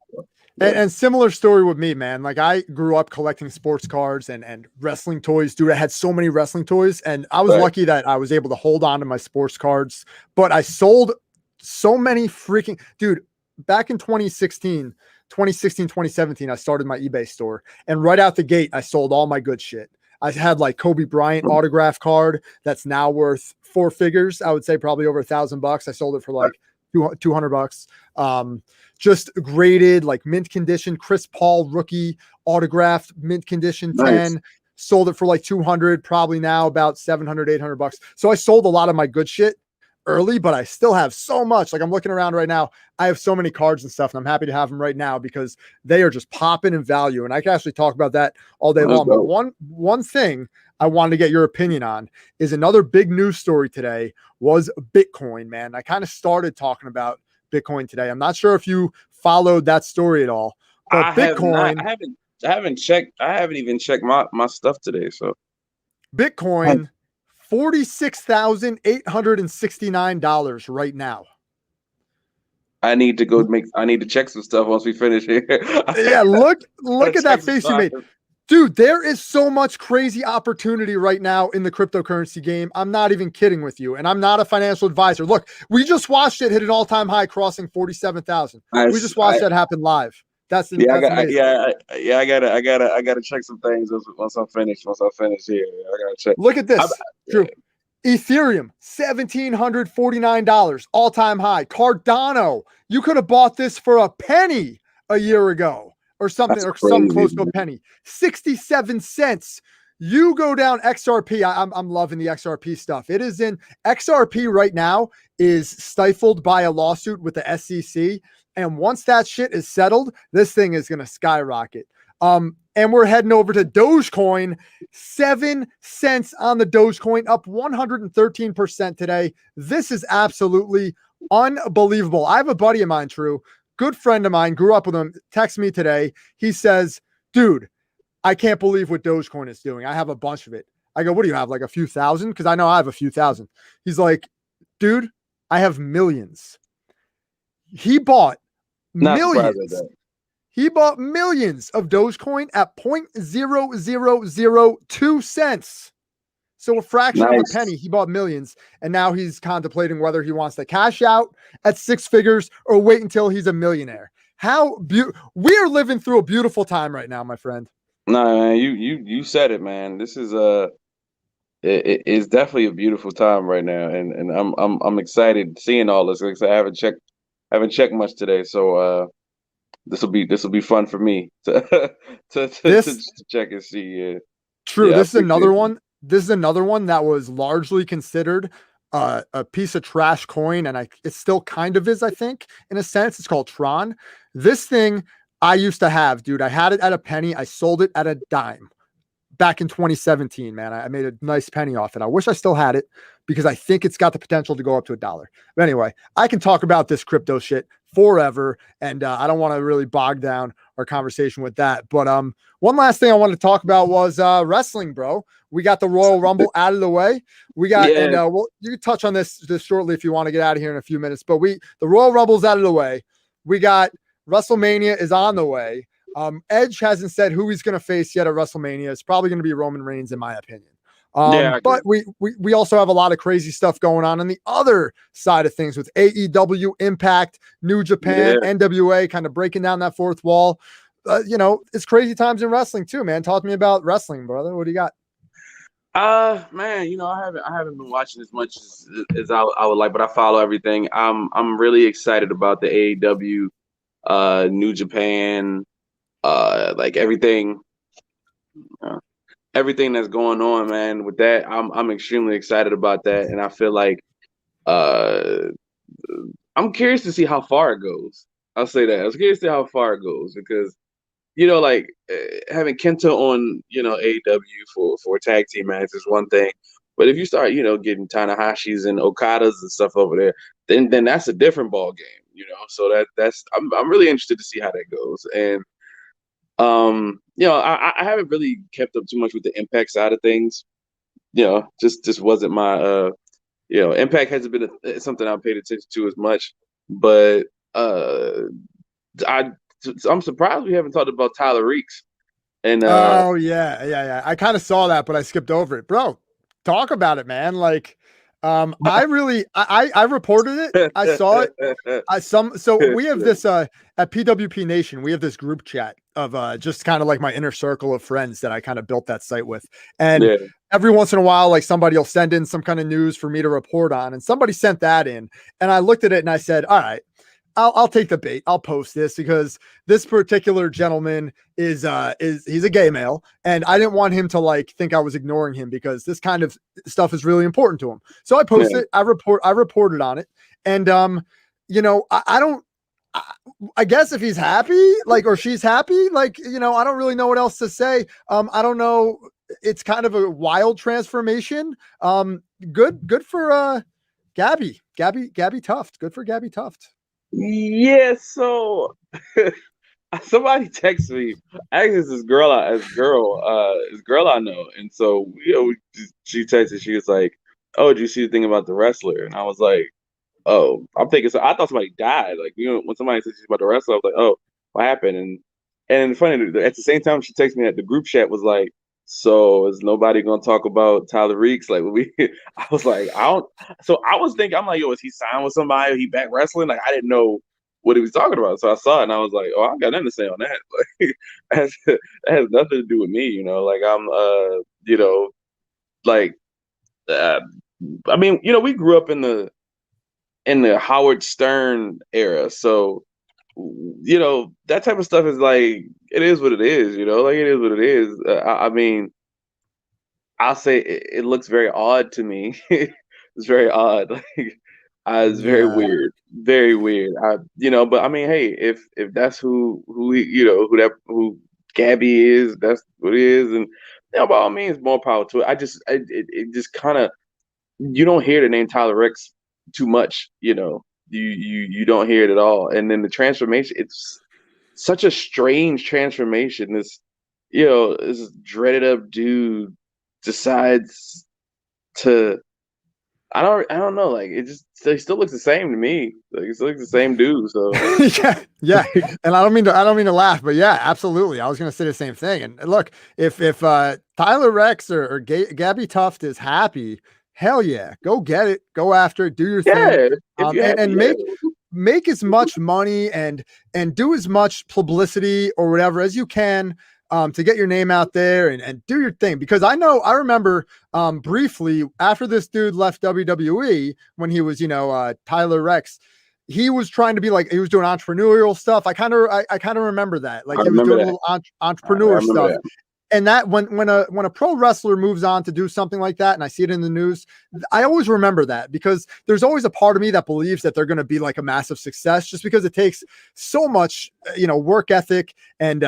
Speaker 1: And,
Speaker 2: Yeah.
Speaker 1: and similar story with me, man. Like I grew up collecting sports cards and wrestling toys, dude. I had so many wrestling toys, and I was
Speaker 2: Right.
Speaker 1: lucky that I was able to hold on to my sports cards. But I sold so many freaking dude. Back in 2017, I started my eBay store, and right out the gate, I sold all my good shit. I had like Kobe Bryant autograph card that's now worth 4 figures. I would say probably over $1,000. I sold it for like $200. Just graded like mint condition Chris Paul rookie autographed mint condition
Speaker 2: Nice.
Speaker 1: 10, sold it for like 200, probably now about 700, $800. So I sold a lot of my good shit early, but I still have so much. Like I'm looking around right now, I have so many cards and stuff, and I'm happy to have them right now because they are just popping in value. And I can actually talk about that all day
Speaker 2: That's
Speaker 1: long. But
Speaker 2: dope.
Speaker 1: one thing I wanted to get your opinion on is another big news story today was Bitcoin, man. I kind of started talking about Bitcoin today. I'm not sure if you followed that story at all,
Speaker 2: I
Speaker 1: but
Speaker 2: have not.
Speaker 1: Bitcoin,
Speaker 2: I haven't checked. I haven't even checked my stuff today. So
Speaker 1: Bitcoin, $46,869 right now.
Speaker 2: I need to go make. I need to check some stuff once we finish here. I
Speaker 1: Yeah, look
Speaker 2: gotta
Speaker 1: at
Speaker 2: check
Speaker 1: that
Speaker 2: some
Speaker 1: face you
Speaker 2: stuff.
Speaker 1: made. Dude, there is so much crazy opportunity right now in the cryptocurrency game. I'm not even kidding with you. And I'm not a financial advisor. Look, we just watched it hit an all-time high crossing 47,000. We just watched that happen live. That's
Speaker 2: Yeah,
Speaker 1: amazing.
Speaker 2: I gotta check some things once I'm finished. Once I'm finished here, I gotta check.
Speaker 1: Look at
Speaker 2: I,
Speaker 1: this. Drew, Ethereum, $1,749, all-time high. Cardano, you could have bought this for a penny a year ago or something,
Speaker 2: that's
Speaker 1: or something
Speaker 2: crazy,
Speaker 1: close to a
Speaker 2: man.
Speaker 1: penny. 67 cents. You go down XRP. I'm loving the XRP stuff. It is in XRP right now is stifled by a lawsuit with the SEC. And once that shit is settled, this thing is going to skyrocket. And we're heading over to Dogecoin, 7 cents on the Dogecoin, up 113% today. This is absolutely unbelievable. I have a buddy of mine, True, good friend of mine, grew up with him, text me today. He says, dude, I can't believe what Dogecoin is doing. I have a bunch of it. I go, what do you have? Like a few thousand? Because I know I have a few thousand. He's like, dude, I have millions. He bought
Speaker 2: Not surprised at
Speaker 1: millions
Speaker 2: that.
Speaker 1: He bought millions of Dogecoin at 0.0002 cents. So a fraction of a
Speaker 2: Nice.
Speaker 1: penny, he bought millions, and now he's contemplating whether he wants to cash out at six figures or wait until he's a millionaire. We are living through a beautiful time right now, my friend.
Speaker 2: No, man, you said it, man. This is it's definitely a beautiful time right now, and I'm excited seeing all this. Like I said, I haven't checked much today, so this will be fun for me to
Speaker 1: This
Speaker 2: to check and see.
Speaker 1: True.
Speaker 2: Yeah, I
Speaker 1: This is
Speaker 2: appreciate
Speaker 1: another
Speaker 2: it.
Speaker 1: one. This is another one that was largely considered a piece of trash coin, and it still kind of is, I think, in a sense. It's called Tron. This thing I used to have, dude. I had it at a penny. I sold it at a dime back in 2017, man. I made a nice penny off it. I wish I still had it because I think it's got the potential to go up to $1. But anyway, I can talk about this crypto shit forever, and I don't want to really bog down our conversation with that. But one last thing I wanted to talk about was wrestling, bro. We got the Royal Rumble out of the way. We got, and
Speaker 2: Yeah,
Speaker 1: you can touch on this shortly if you want to get out of here in a few minutes. But the Royal Rumble's out of the way. We got WrestleMania is on the way. Edge hasn't said who he's going to face yet at WrestleMania. It's probably going to be Roman Reigns, in my opinion.
Speaker 2: yeah, I agree.
Speaker 1: But we also have a lot of crazy stuff going on the other side of things with AEW, Impact, New Japan,
Speaker 2: Yeah.
Speaker 1: NWA, kind of breaking down that fourth wall. It's crazy times in wrestling too, man. Talk to me about wrestling, brother. What do you got?
Speaker 2: Man, I haven't been watching as much as I would like, but I follow everything. I'm really excited about the AEW, New Japan, like uh, everything that's going on, man. With that, I'm extremely excited about that, and I feel like uh, I'm curious to see how far it goes. I'll say that. I was curious to see how far it goes because like having Kenta on, AEW for a tag team match is one thing, but if you start, getting Tanahashi's and Okadas and stuff over there, then that's a different ball game. So I'm really interested to see how that goes, and I haven't really kept up too much with the Impact side of things. Just wasn't my Impact hasn't been something I've paid attention to as much, but uh, I I'm surprised we haven't talked about Tyler Reeks. And
Speaker 1: Oh yeah. I kind of saw that, but I skipped over it, bro. Talk about it, man. Like, I reported it. I saw it. So we have this at PWP Nation, we have this group chat of just kind of like my inner circle of friends that I kind of built that site with. And
Speaker 2: yeah,
Speaker 1: every once in a while, like somebody will send in some kind of news for me to report on. And somebody sent that in. And I looked at it and I said, all right, I'll take the bait. I'll post this because this particular gentleman is he's a gay male, and I didn't want him to like think I was ignoring him because this kind of stuff is really important to him. So I posted
Speaker 2: yeah.
Speaker 1: it. I reported on it, and I don't. I guess if he's happy, like, or she's happy, like, I don't really know what else to say. I don't know. It's kind of a wild transformation. Good for Gabby Tuft. Good for Gabby Tuft.
Speaker 2: Yeah, so somebody texted me. Actually, it's this girl I know, and so she texted. She was like, "Oh, did you see the thing about the wrestler?" And I was like, "Oh, I'm thinking." So I thought somebody died. Like when somebody says about the wrestler, I was like, "Oh, what happened?" And funny at the same time, she texted me that the group chat was like, "So is nobody gonna talk about Tyler Reeks?" Like we, I was like, I don't. So I was thinking, I'm like, "Yo, is he signed with somebody? Or he back wrestling?" Like I didn't know what he was talking about. So I saw it and I was like, "Oh, I got nothing to say on that." Like that has nothing to do with me. Like I'm, like uh, I mean, we grew up in the Howard Stern era, so that type of stuff is like it is what it is. Like it is what it is. I mean, I'll say it looks very odd to me. It's very odd. Like, it's very
Speaker 1: Yeah.
Speaker 2: weird, very weird. But I mean, hey, if that's who Gabby is, that's what it is, and by all means, more power to it. It just kind of you don't hear the name Tyler Ricks too much. You don't hear it at all, and then the transformation. It's such a strange transformation. This dreaded up dude decides to I don't know. Like it still looks the same to me. Like it still looks the same dude. So
Speaker 1: Yeah. And I don't mean to laugh, but yeah, absolutely. I was gonna say the same thing. And look, if Tyler Rex or Gabby Tuft is happy, hell yeah, go get it, go after it, do your thing,
Speaker 2: yeah, if you're
Speaker 1: and
Speaker 2: happy,
Speaker 1: and
Speaker 2: yeah.
Speaker 1: make as much money and do as much publicity or whatever as you can, to get your name out there and do your thing. Because I remember briefly after this dude left WWE when he was, Tyler Rex, he was trying to be like, he was doing entrepreneurial stuff. I kind of remember that.
Speaker 2: I
Speaker 1: Like he was
Speaker 2: remember
Speaker 1: doing a
Speaker 2: that.
Speaker 1: little
Speaker 2: I
Speaker 1: entrepreneur
Speaker 2: remember
Speaker 1: stuff.
Speaker 2: that.
Speaker 1: And that when a pro wrestler moves on to do something like that, and I see it in the news, I always remember that because there's always a part of me that believes that they're going to be like a massive success just because it takes so much, work ethic and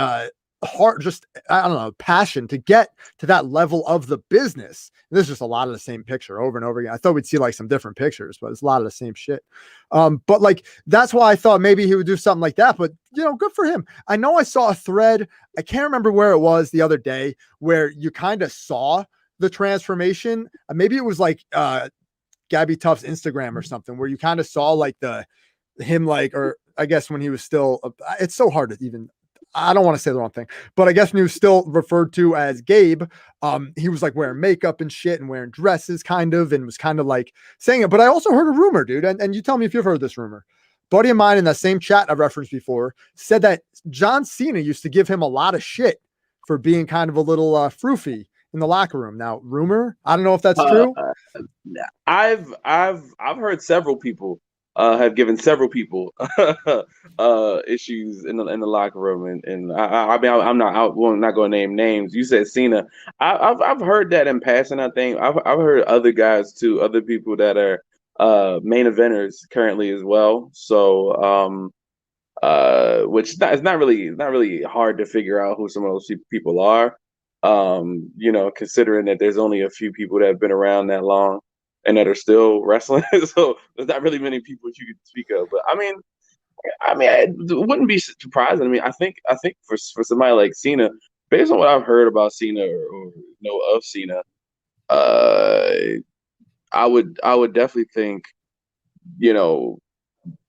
Speaker 1: heart, just, I don't know, passion to get to that level of the business. And there's just a lot of the same picture over and over again. I thought we'd see like some different pictures, but it's a lot of the same shit. But like that's why I thought maybe he would do something like that. But good for him. I know I saw a thread. I can't remember where it was the other day where you kind of saw the transformation. Maybe it was like Gabby Tuft's Instagram or something where you kind of saw like him like, or I guess when he was still, it's so hard to even, I don't want to say the wrong thing, but I guess when he was still referred to as Gabe, he was like wearing makeup and shit and wearing dresses kind of, and was kind of like saying it. But I also heard a rumor, dude. And you tell me if you've heard this rumor. Buddy of mine in that same chat I've referenced before said that John Cena used to give him a lot of shit for being kind of a little froofy in the locker room. Now, rumor, I don't know if that's
Speaker 2: Uh,
Speaker 1: true.
Speaker 2: I've heard several people have given several people issues in the locker room, and I mean I'm not out. Well, I'm not going to name names. You said Cena. I've heard that in passing. I think I've heard other guys too, other people that are main eventers currently as well. So which it's not really hard to figure out who some of those people are. Considering that there's only a few people that have been around that long and that are still wrestling, so there's not really many people you could speak of. But it wouldn't be surprising. I think for somebody like Cena, based on what I've heard about Cena or know of Cena, uh, I would definitely think, you know,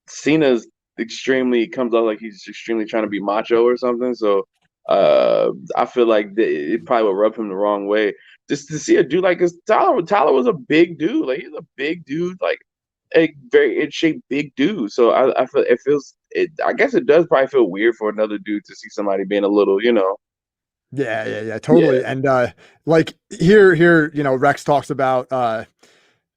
Speaker 2: Cena's extremely comes out like he's extremely trying to be macho or something. So I feel like it probably would rub him the wrong way. Just to see a dude like this, Tyler was a big dude. Like he's a big dude, like a very in shape big dude. So I feel it feels it. I guess it does probably feel weird for another dude to see somebody being a little,
Speaker 1: Yeah,
Speaker 2: yeah,
Speaker 1: totally. And like here, Rex talks about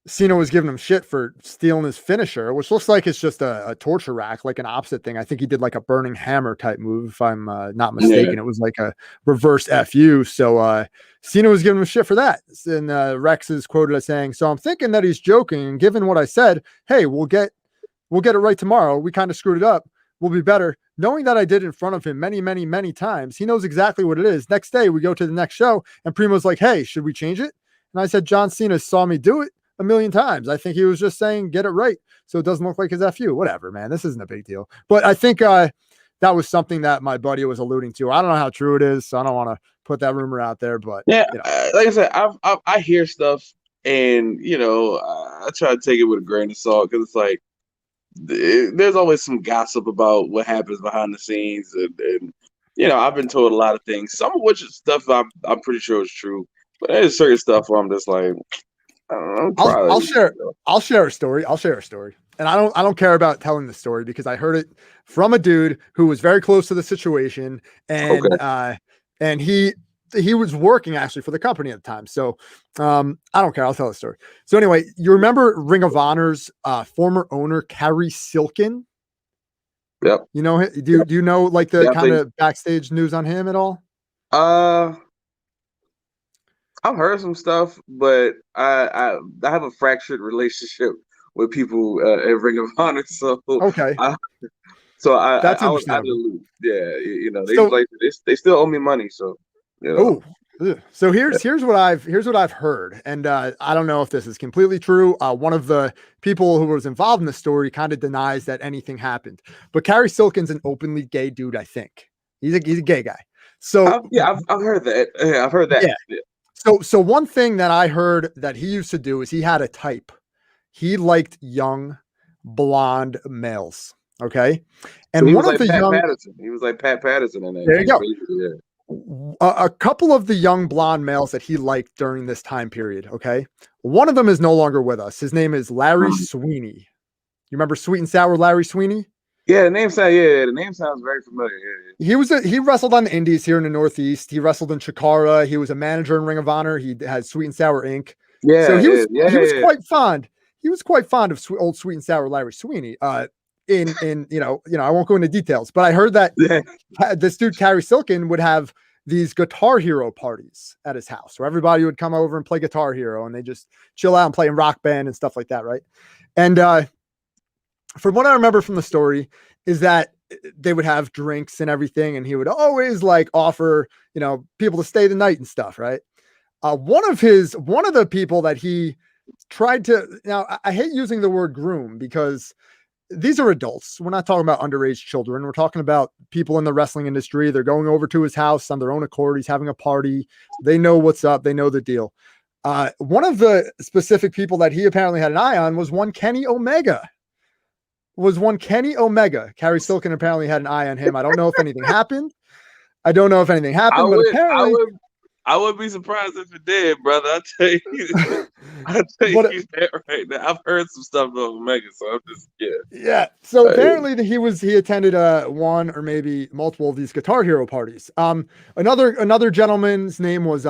Speaker 1: Cena was giving him shit for stealing his finisher, which looks like it's just a torture rack, like an opposite thing. I think he did like a burning hammer type move, if I'm not
Speaker 2: yeah.
Speaker 1: mistaken. It was like a reverse FU. So Cena was giving him shit for that. And Rex is quoted as saying, "So I'm thinking that he's joking. And given what I said, hey, we'll get it right tomorrow. We kind of screwed it up. We'll be better." Knowing that I did in front of him many, many, many times, he knows exactly what it is. Next day, we go to the next show, and Primo's like, "Hey, should we change it?" And I said, "John Cena saw me do it a million times. I think he was just saying, get it right, so it doesn't look like his FU." Whatever, man. This isn't a big deal. But I think that was something that my buddy was alluding to. I don't know how true it is, so I don't want to put that rumor out there. But
Speaker 2: Yeah, like I said, I hear stuff, and I try to take it with a grain of salt because it's like there's always some gossip about what happens behind the scenes, and I've been told a lot of things, some of which is stuff I'm pretty sure is true, but there's certain stuff where I'm just like, I'm
Speaker 1: I'll
Speaker 2: probably,
Speaker 1: I'll share I'll share a story. I'll share a story. And I don't care about telling the story because I heard it from a dude who was very close to the situation,
Speaker 2: okay.
Speaker 1: and he was working actually for the company at the time. So I don't care. I'll tell the story. So anyway, you remember Ring of Honor's former owner, Carrie Silkin?
Speaker 2: Yep.
Speaker 1: Do you know like the kind
Speaker 2: Definitely.
Speaker 1: of backstage news on him at all?
Speaker 2: Uh, I've heard some stuff, but I have a fractured relationship with people at Ring of Honor, so
Speaker 1: Okay,
Speaker 2: I so
Speaker 1: that's
Speaker 2: I did
Speaker 1: understandable.
Speaker 2: lose. Yeah,
Speaker 1: So
Speaker 2: they still owe me money, so you know.
Speaker 1: Oh, so here's what I've heard, and I don't know if this is completely true. One of the people who was involved in the story kind of denies that anything happened, but Carrie Silkin's an openly gay dude. I think he's a gay guy. So
Speaker 2: I've heard that. Yeah, I've heard that.
Speaker 1: yeah.
Speaker 2: Yeah.
Speaker 1: So one thing that I heard that he used to do is he had a type. he liked young, blonde males. Okay.
Speaker 2: So
Speaker 1: And
Speaker 2: he
Speaker 1: one
Speaker 2: was
Speaker 1: of
Speaker 2: like
Speaker 1: the
Speaker 2: Pat
Speaker 1: young,
Speaker 2: Patterson. He was like Pat Patterson in that
Speaker 1: there you
Speaker 2: game,
Speaker 1: go.
Speaker 2: basically. Yeah.
Speaker 1: A couple of the young blonde males that he liked during this time period. Okay. One of them is no longer with us. His name is Larry Sweeney. You remember Sweet and Sour Larry Sweeney?
Speaker 2: Yeah, the name sounds very familiar.
Speaker 1: He wrestled on the indies here in the Northeast. He wrestled in Chikara. He was a manager in Ring of Honor. He had Sweet and Sour Inc. So
Speaker 2: Yeah, yeah,
Speaker 1: he was
Speaker 2: yeah,
Speaker 1: quite fond. He was quite fond of old Sweet and Sour Larry Sweeney. In I won't go into details, but I heard that
Speaker 2: yeah.
Speaker 1: this dude Carrie Silkin would have these Guitar Hero parties at his house where everybody would come over and play Guitar Hero and they just chill out and play in Rock Band and stuff like that, right? And from what I remember from the story is that they would have drinks and everything, and he would always like offer, people to stay the night and stuff, right? One of the people that he tried to, now I hate using the word groom because these are adults. We're not talking about underage children. We're talking about people in the wrestling industry. They're going over to his house on their own accord. He's having a party. They know what's up. They know the deal. One of the specific people that he apparently had an eye on was one Kenny Omega. Carrie Silkin apparently had an eye on him. I don't know if anything happened. But apparently
Speaker 2: I would be surprised if it did, brother. I tell you, that right now. I've heard some stuff about Omega, so I'm just
Speaker 1: yeah. So apparently he attended one or maybe multiple of these Guitar Hero parties. Another gentleman's name was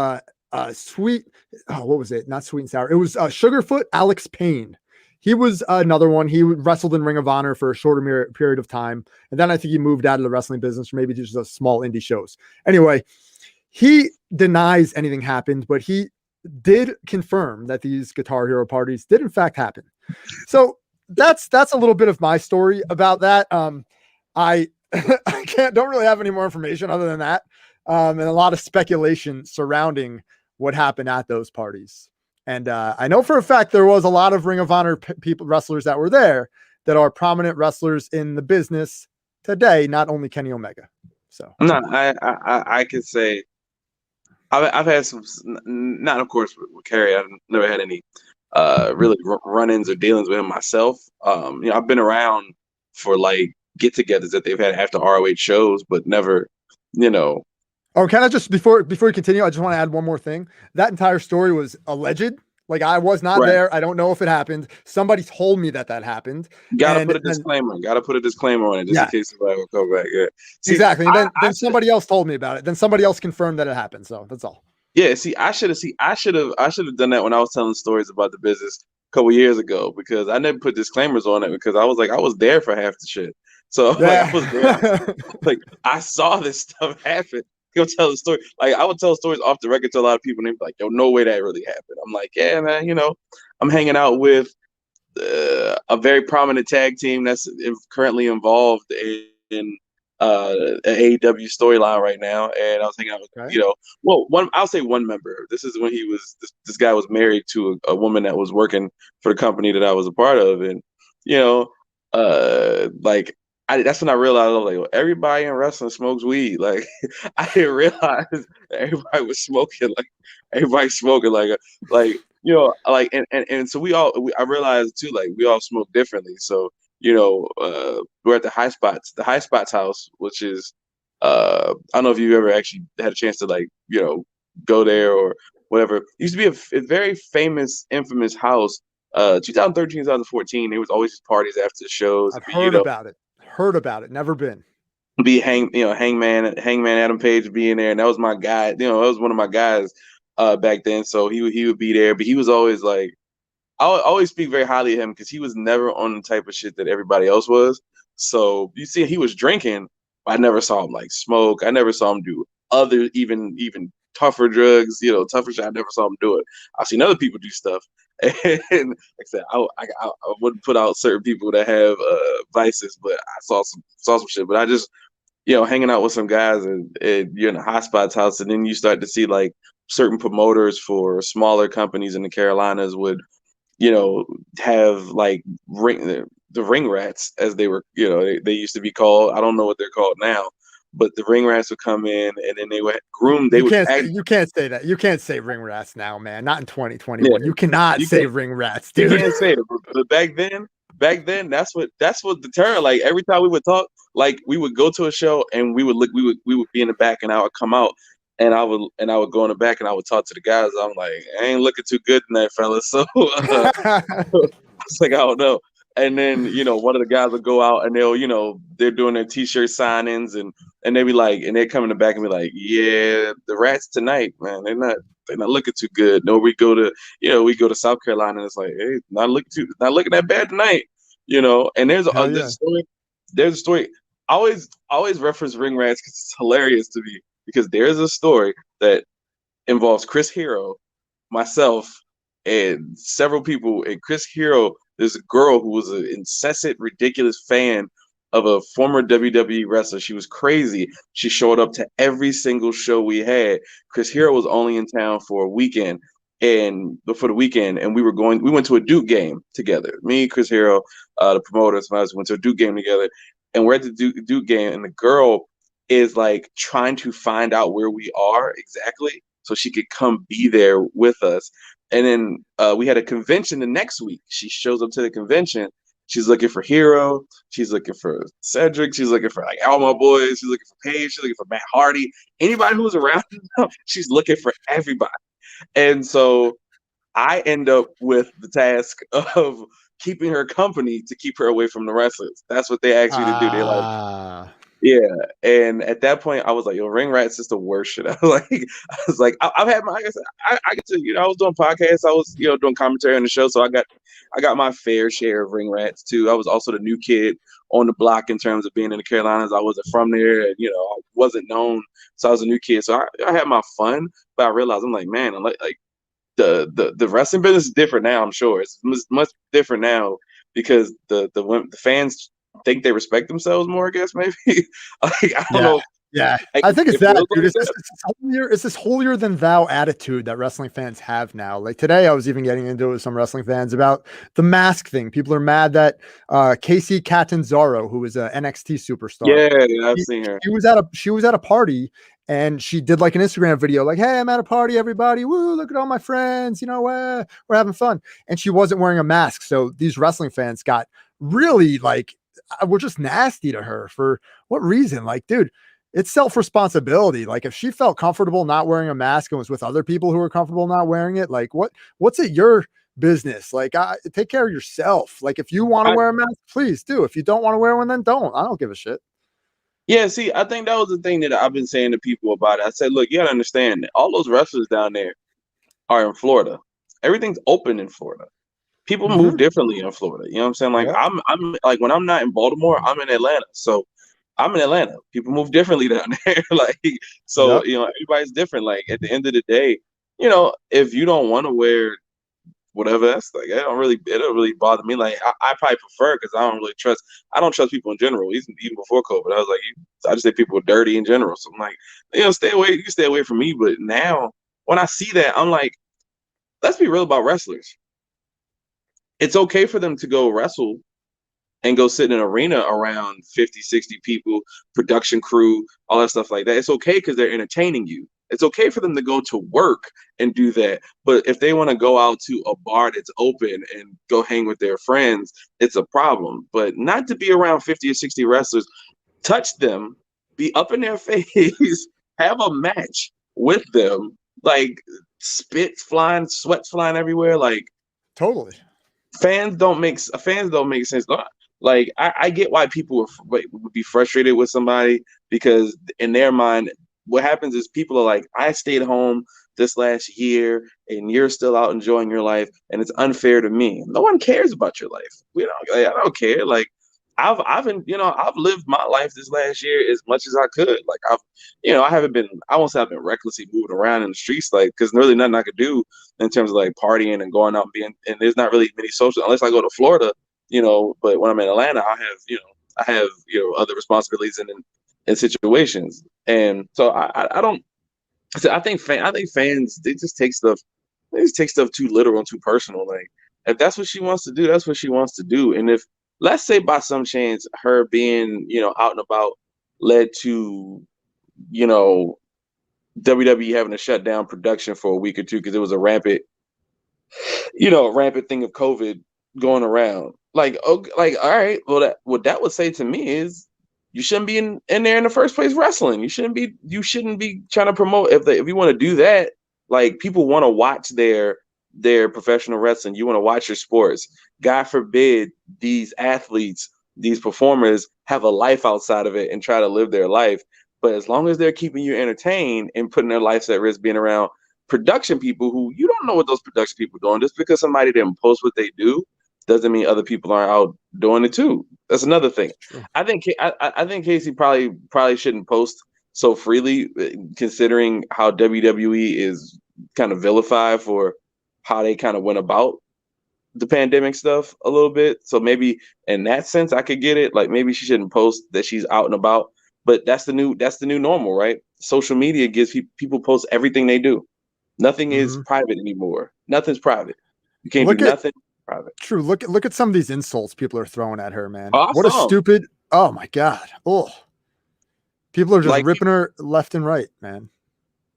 Speaker 1: Sweet. Oh, what was it? Not Sweet and Sour. It was Sugarfoot Alex Payne. He was another one. He wrestled in Ring of Honor for a shorter period of time. And then I think he moved out of the wrestling business, or maybe just a small indie shows. Anyway, he denies anything happened, but he did confirm that these Guitar Hero parties did in fact happen. So that's a little bit of my story about that. I don't really have any more information other than that. And a lot of speculation surrounding what happened at those parties. And I know for a fact there was a lot of Ring of Honor wrestlers that were there that are prominent wrestlers in the business today, not only Kenny Omega. So
Speaker 2: no, I can say I've had some, not of course with Carrie. I've never had any really run-ins or dealings with him myself. I've been around for like get-togethers that they've had after ROH shows, but never,
Speaker 1: Oh, can I just before you continue? I just want to add one more thing. That entire story was alleged. Like I was not there. I don't know if it happened. Somebody told me that happened.
Speaker 2: Gotta put a disclaimer. Gotta put a disclaimer on it just in case somebody will come back. Yeah,
Speaker 1: see, exactly. And then somebody else told me about it. Then somebody else confirmed that it happened. So that's all.
Speaker 2: Yeah. See, I should have done that when I was telling stories about the business a couple years ago because I never put disclaimers on it because I was like I was there for half the shit. So I was there. Like I saw this stuff happen. Go tell the story. Like I would tell stories off the record to a lot of people, and they'd be like, "Yo, no way that really happened." I'm like, "Yeah, man. I'm hanging out with a very prominent tag team that's currently involved in an AEW storyline right now, and I was hanging out with I'll say one member. This is when this guy was married to a woman that was working for the company that I was a part of, and that's when I realized I was like, well, everybody in wrestling smokes weed. Like I didn't realize that everybody was smoking. Like everybody's smoking. And so I realized too. Like we all smoke differently. So we're at the High Spots house, which is I don't know if you've ever actually had a chance to go there or whatever. It used to be a very famous, infamous house. 2013, 2014, there was always parties after the shows.
Speaker 1: I've heard about it. Never been.
Speaker 2: Hangman Adam Page being there, and that was my guy. That was one of my guys back then. So he would be there, but he was always like, I always speak very highly of him because he was never on the type of shit that everybody else was. So you see, he was drinking, but I never saw him like smoke. I never saw him do other even tougher drugs. Tougher shit. I never saw him do it. I've seen other people do stuff. And like I said, I wouldn't put out certain people that have vices, but I saw some shit. But I just hanging out with some guys and you're in a High Spots house, and then you start to see like certain promoters for smaller companies in the Carolinas would have like the ring rats as they were they used to be called. I don't know what they're called now, but the ring rats would come in and then they would groom. They would act.
Speaker 1: You can't say that. You can't say ring rats now, man. Not in
Speaker 2: Yeah,
Speaker 1: 2021. You cannot
Speaker 2: you
Speaker 1: say
Speaker 2: can't.
Speaker 1: ring rats,
Speaker 2: You
Speaker 1: dude.
Speaker 2: can't say it, but back then, that's what deterred. Like every time we would talk, like we would go to a show and we would be in the back, and I would come out, and I would go in the back, and I would talk to the guys. I'm like, I ain't looking too good tonight, fellas. So it's like I don't know. And then one of the guys will go out and they're doing their t-shirt signings and they be like, and they come in the back and be like, yeah, the Rats tonight, man, they're not looking too good. No, we go to South Carolina and it's like, hey, not looking that bad tonight, And there's
Speaker 1: Hell
Speaker 2: a
Speaker 1: yeah.
Speaker 2: there's a story. I always reference Ring Rats because it's hilarious to me because there's a story that involves Chris Hero, myself, and several people. And Chris Hero, there's a girl who was an incessant, ridiculous fan of a former WWE wrestler. She was crazy. She showed up to every single show we had. Chris Hero was only in town for a weekend. And for the weekend, and we went to a Duke game together. Me, Chris Hero, the promoters, and us went to a Duke game together. And we're at the Duke game, and the girl is like trying to find out where we are exactly so she could come be there with us. And then we had a convention the next week. She shows up to the convention. She's looking for Hero. She's looking for Cedric. She's looking for like all my boys. She's looking for Paige. She's looking for Matt Hardy. Anybody who's around, she's looking for everybody. And so I end up with the task of keeping her company to keep her away from the wrestlers. That's what they asked me to do. They're like, yeah, and at that point, I was like, "Yo, ring rats is the worst shit." I've had my, like I said, I get to, I was doing podcasts, I was, doing commentary on the show, so I got my fair share of ring rats too. I was also the new kid on the block in terms of being in the Carolinas. I wasn't from there, and I wasn't known, so I was a new kid. So I had my fun, but I realized I'm like, man, I'm like the wrestling business is different now. I'm sure it's much different now because the fans think they respect themselves more. I guess maybe. Like I don't know.
Speaker 1: Yeah,
Speaker 2: Like,
Speaker 1: I think it's
Speaker 2: it
Speaker 1: that,
Speaker 2: feels
Speaker 1: dude.
Speaker 2: like that.
Speaker 1: It's this holier than thou attitude that wrestling fans have now. Like today, I was even getting into it with some wrestling fans about the mask thing. People are mad that Casey Catanzaro, who is an NXT superstar,
Speaker 2: Yeah, I've seen her.
Speaker 1: she was at a party and she did like an Instagram video, like, "Hey, I'm at a party, everybody! Woo! Look at all my friends! We're having fun." And she wasn't wearing a mask, so these wrestling fans got really like, we're just nasty to her for what reason? Like, dude, it's self-responsibility. Like if she felt comfortable not wearing a mask and was with other people who were comfortable not wearing it, like what's it your business? Like take care of yourself. Like if you want to wear a mask, please do. If you don't want to wear one, then don't. I don't give a shit.
Speaker 2: Yeah, see, I think that was the thing that I've been saying to people about it. I said, look, you gotta understand, all those wrestlers down there are in Florida. Everything's open in Florida. People move differently in Florida. You know what I'm saying? Like
Speaker 1: Yep.
Speaker 2: I'm like when I'm not in Baltimore, I'm in Atlanta. So I'm in Atlanta. People move differently down there. Like so,
Speaker 1: Yep.
Speaker 2: everybody's different. Like at the end of the day, if you don't want to wear whatever, that's like it don't really bother me. Like I probably prefer because I don't trust people in general. Even before COVID, I was like, I just say people are dirty in general. So I'm like, stay away. You can stay away from me. But now when I see that, I'm like, let's be real about wrestlers. It's okay for them to go wrestle and go sit in an arena around 50, 60 people, production crew, all that stuff like that. It's okay because they're entertaining you. It's okay for them to go to work and do that. But if they want to go out to a bar that's open and go hang with their friends, it's a problem. But not to be around 50 or 60 wrestlers, touch them, be up in their face, have a match with them, like spit flying, sweat flying everywhere. Like
Speaker 1: Totally.
Speaker 2: fans don't make sense. Like I get why people would be frustrated with somebody because in their mind, what happens is people are like, I stayed home this last year and you're still out enjoying your life, and it's unfair to me. No one cares about your life. I don't care. Like I've lived my life this last year as much as I could. Like I haven't been. I won't say I've been recklessly moving around in the streets, like because there's really nothing I could do in terms of like partying and going out and being. And there's not really many social unless I go to Florida, But when I'm in Atlanta, I have other responsibilities in situations, and so I don't. So I think fans they just take stuff too literal and too personal. Like if that's what she wants to do, that's what she wants to do. And if let's say by some chance her being out and about led to, you know, WWE having to shut down production for a week or two because it was a rampant thing of COVID going around. Like, okay, like, all right, well, what that would say to me is you shouldn't be in there in the first place wrestling. You shouldn't be trying to promote if you want to do that. Like, people want to watch their professional wrestling. You want to watch your sports. God forbid these athletes, these performers have a life outside of it and try to live their life. But as long as they're keeping you entertained and putting their lives at risk being around production people who you don't know what those production people are doing. Just because somebody didn't post what they do doesn't mean other people aren't out doing it too. That's another thing. I think Casey probably shouldn't post so freely, considering how WWE is kind of vilified for how they kind of went about the pandemic stuff a little bit. So maybe in that sense, I could get it. Like, maybe she shouldn't post that she's out and about. But that's the new normal, right? Social media gives people post everything they do. Nothing is private anymore. Nothing's private. You can't do nothing private.
Speaker 1: True. Look at some of these insults people are throwing at her, man.
Speaker 2: Oh,
Speaker 1: what a stupid. Oh my God. Oh, people are just ripping her left and right, man.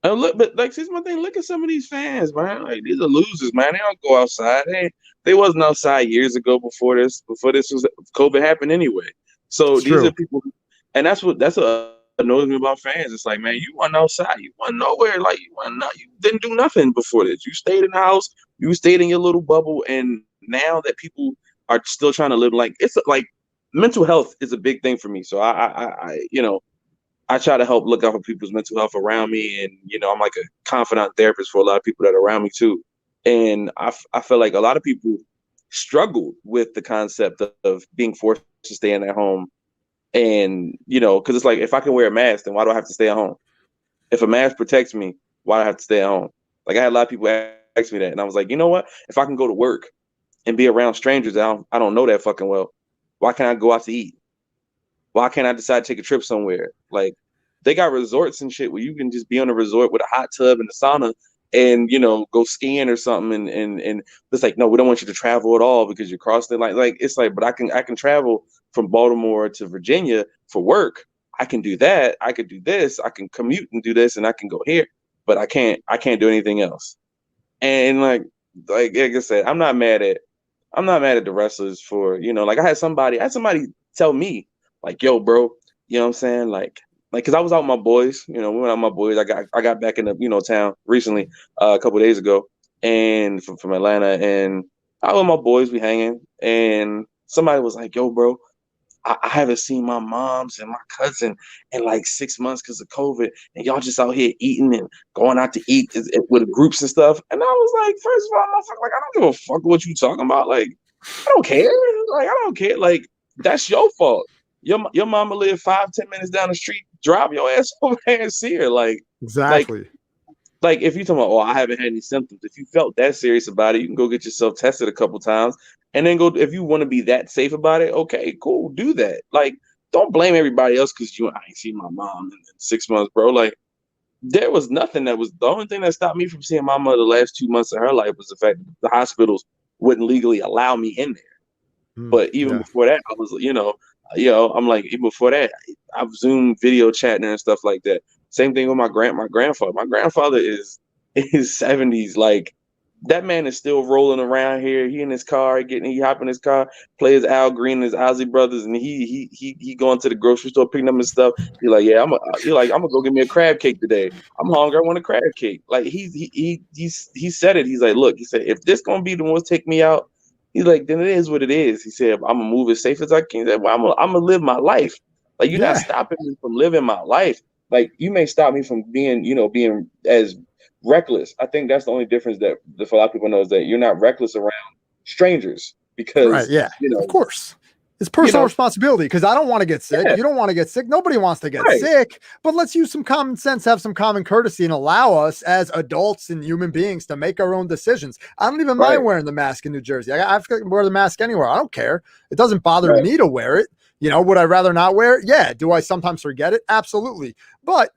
Speaker 2: Look, but like, here's my thing. Look at some of these fans, man. Like, these are losers, man. They don't go outside. They wasn't outside years ago before this was COVID happened anyway. So
Speaker 1: it's
Speaker 2: these
Speaker 1: true.
Speaker 2: are people, and that's what annoys me about fans. It's like, man, you went outside, you went nowhere. Like, you didn't do nothing before this. You stayed in the house, you stayed in your little bubble, and now that people are still trying to live, like, it's like mental health is a big thing for me. So I try to help look out for people's mental health around me, and I'm like a confidant therapist for a lot of people that are around me too. And I feel like a lot of people struggle with the concept of being forced to stay in their home. And, because it's like, if I can wear a mask, then why do I have to stay at home? If a mask protects me, why do I have to stay at home? Like, I had a lot of people ask me that, and I was like, you know what? If I can go to work and be around strangers I don't know that fucking well, why can't I go out to eat? Why can't I decide to take a trip somewhere? Like, they got resorts and shit where you can just be on a resort with a hot tub and a sauna and, go skiing or something. And it's like, no, we don't want you to travel at all because you're crossing the line. Like, it's like, but I can travel from Baltimore to Virginia for work. I can do that. I could do this. I can commute and do this, and I can go here, but I can't do anything else. And like I said, I'm not mad at the wrestlers for, like, I had somebody tell me, like, yo, bro, you know what I'm saying? Like, cause I was out with my boys, we went out with my boys. I got back in the, town recently, a couple of days ago, and from Atlanta, and I was with my boys, we hanging, and somebody was like, yo, bro, I haven't seen my moms and my cousin in like 6 months because of COVID, and y'all just out here eating and going out to eat with groups and stuff. And I was like, first of all, motherfucker, like, I don't give a fuck what you talking about. Like, I don't care. Like, I don't care. Like, that's your fault. Your mama live 5-10 minutes down the street. Drive your ass over there and see her. Like,
Speaker 1: exactly.
Speaker 2: Like, if you talking about, I haven't had any symptoms. If you felt that serious about it, you can go get yourself tested a couple times, and then go. If you want to be that safe about it, okay, cool, do that. Like, don't blame everybody else because I ain't seen my mom in 6 months, bro. Like, there was nothing the only thing that stopped me from seeing my mother the last 2 months of her life was the fact that the hospitals wouldn't legally allow me in there. But even before that, I was, I'm like, even before that, I've Zoom video chatting and stuff like that. Same thing with my grandfather. My grandfather is in his 70s. Like, that man is still rolling around here. He in his car, he hop in his car, play his Al Green and his Ozzy Brothers, and he going to the grocery store picking up his stuff. He's like, yeah, I'm gonna go get me a crab cake today. I'm hungry. I want a crab cake. Like, he said it. He's like, look, he said, if this gonna be the ones take me out, he's like, then it is what it is. He said, I'm gonna move as safe as I can. He said, well, I'm gonna live my life. Like, you're not stopping me from living my life. Like, you may stop me from being as reckless. I think that's the only difference that a lot of people know, is that you're not reckless around strangers because,
Speaker 1: of course. It's personal responsibility, because I don't want to get sick. You don't want to get sick. Nobody wants to get sick. But let's use some common sense, have some common courtesy, and allow us as adults and human beings to make our own decisions. I don't even mind wearing the mask in New Jersey. I can wear the mask anywhere. I don't care. It doesn't bother me to wear it. Would I rather not wear it? Yeah. Do I sometimes forget it? Absolutely. But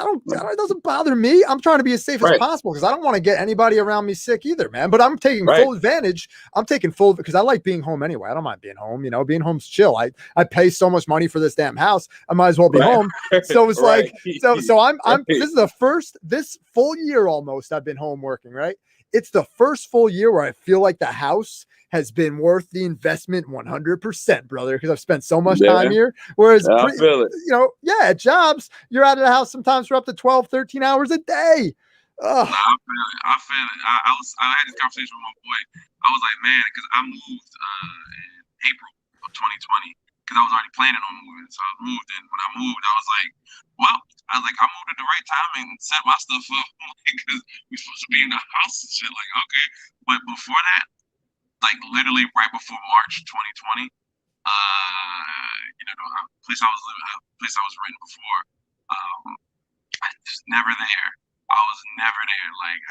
Speaker 1: it doesn't bother me. I'm trying to be as safe as
Speaker 2: Right.
Speaker 1: possible because I don't want to get anybody around me sick either, man. But I'm taking full advantage. I'm taking full because I like being home anyway. I don't mind being home. You know, being home's chill. I pay so much money for this damn house. I might as well be home. So it's like, so I'm this is this full year almost I've been home working, right? It's the first full year where I feel like the house has been worth the investment 100%, brother, because I've spent so much time here. Whereas, at jobs, you're out of the house sometimes for up to 12, 13 hours a day.
Speaker 2: Nah, I feel it. I had this conversation with my boy. I was like, man, because I moved in April of 2020 because I was already planning on moving. So I moved, and when I moved, I was like, I moved at the right time and set my stuff up because we're supposed to be in the house and shit. Like, okay, but before that, like literally right before March 2020, the place I was living, place I was renting before, I was never there. I was never there. Like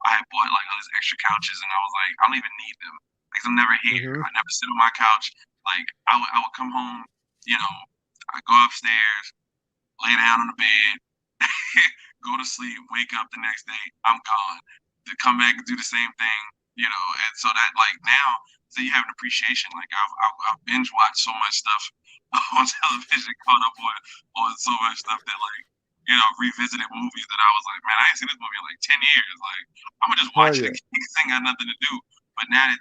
Speaker 2: I had bought like all these extra couches, and I was like, I don't even need them. Like I'm never here. I never sit on my couch. Like I would come home, I go upstairs, lay down on the bed, go to sleep, wake up the next day, I'm gone. To come back and do the same thing. And so that like now, so you have an appreciation. Like I've binge watched so much stuff on television, caught up on so much stuff that like revisited movies that I was like, man, I ain't seen this movie in like 10 years. Like I'm gonna just watch it. This thing got nothing to do. But now that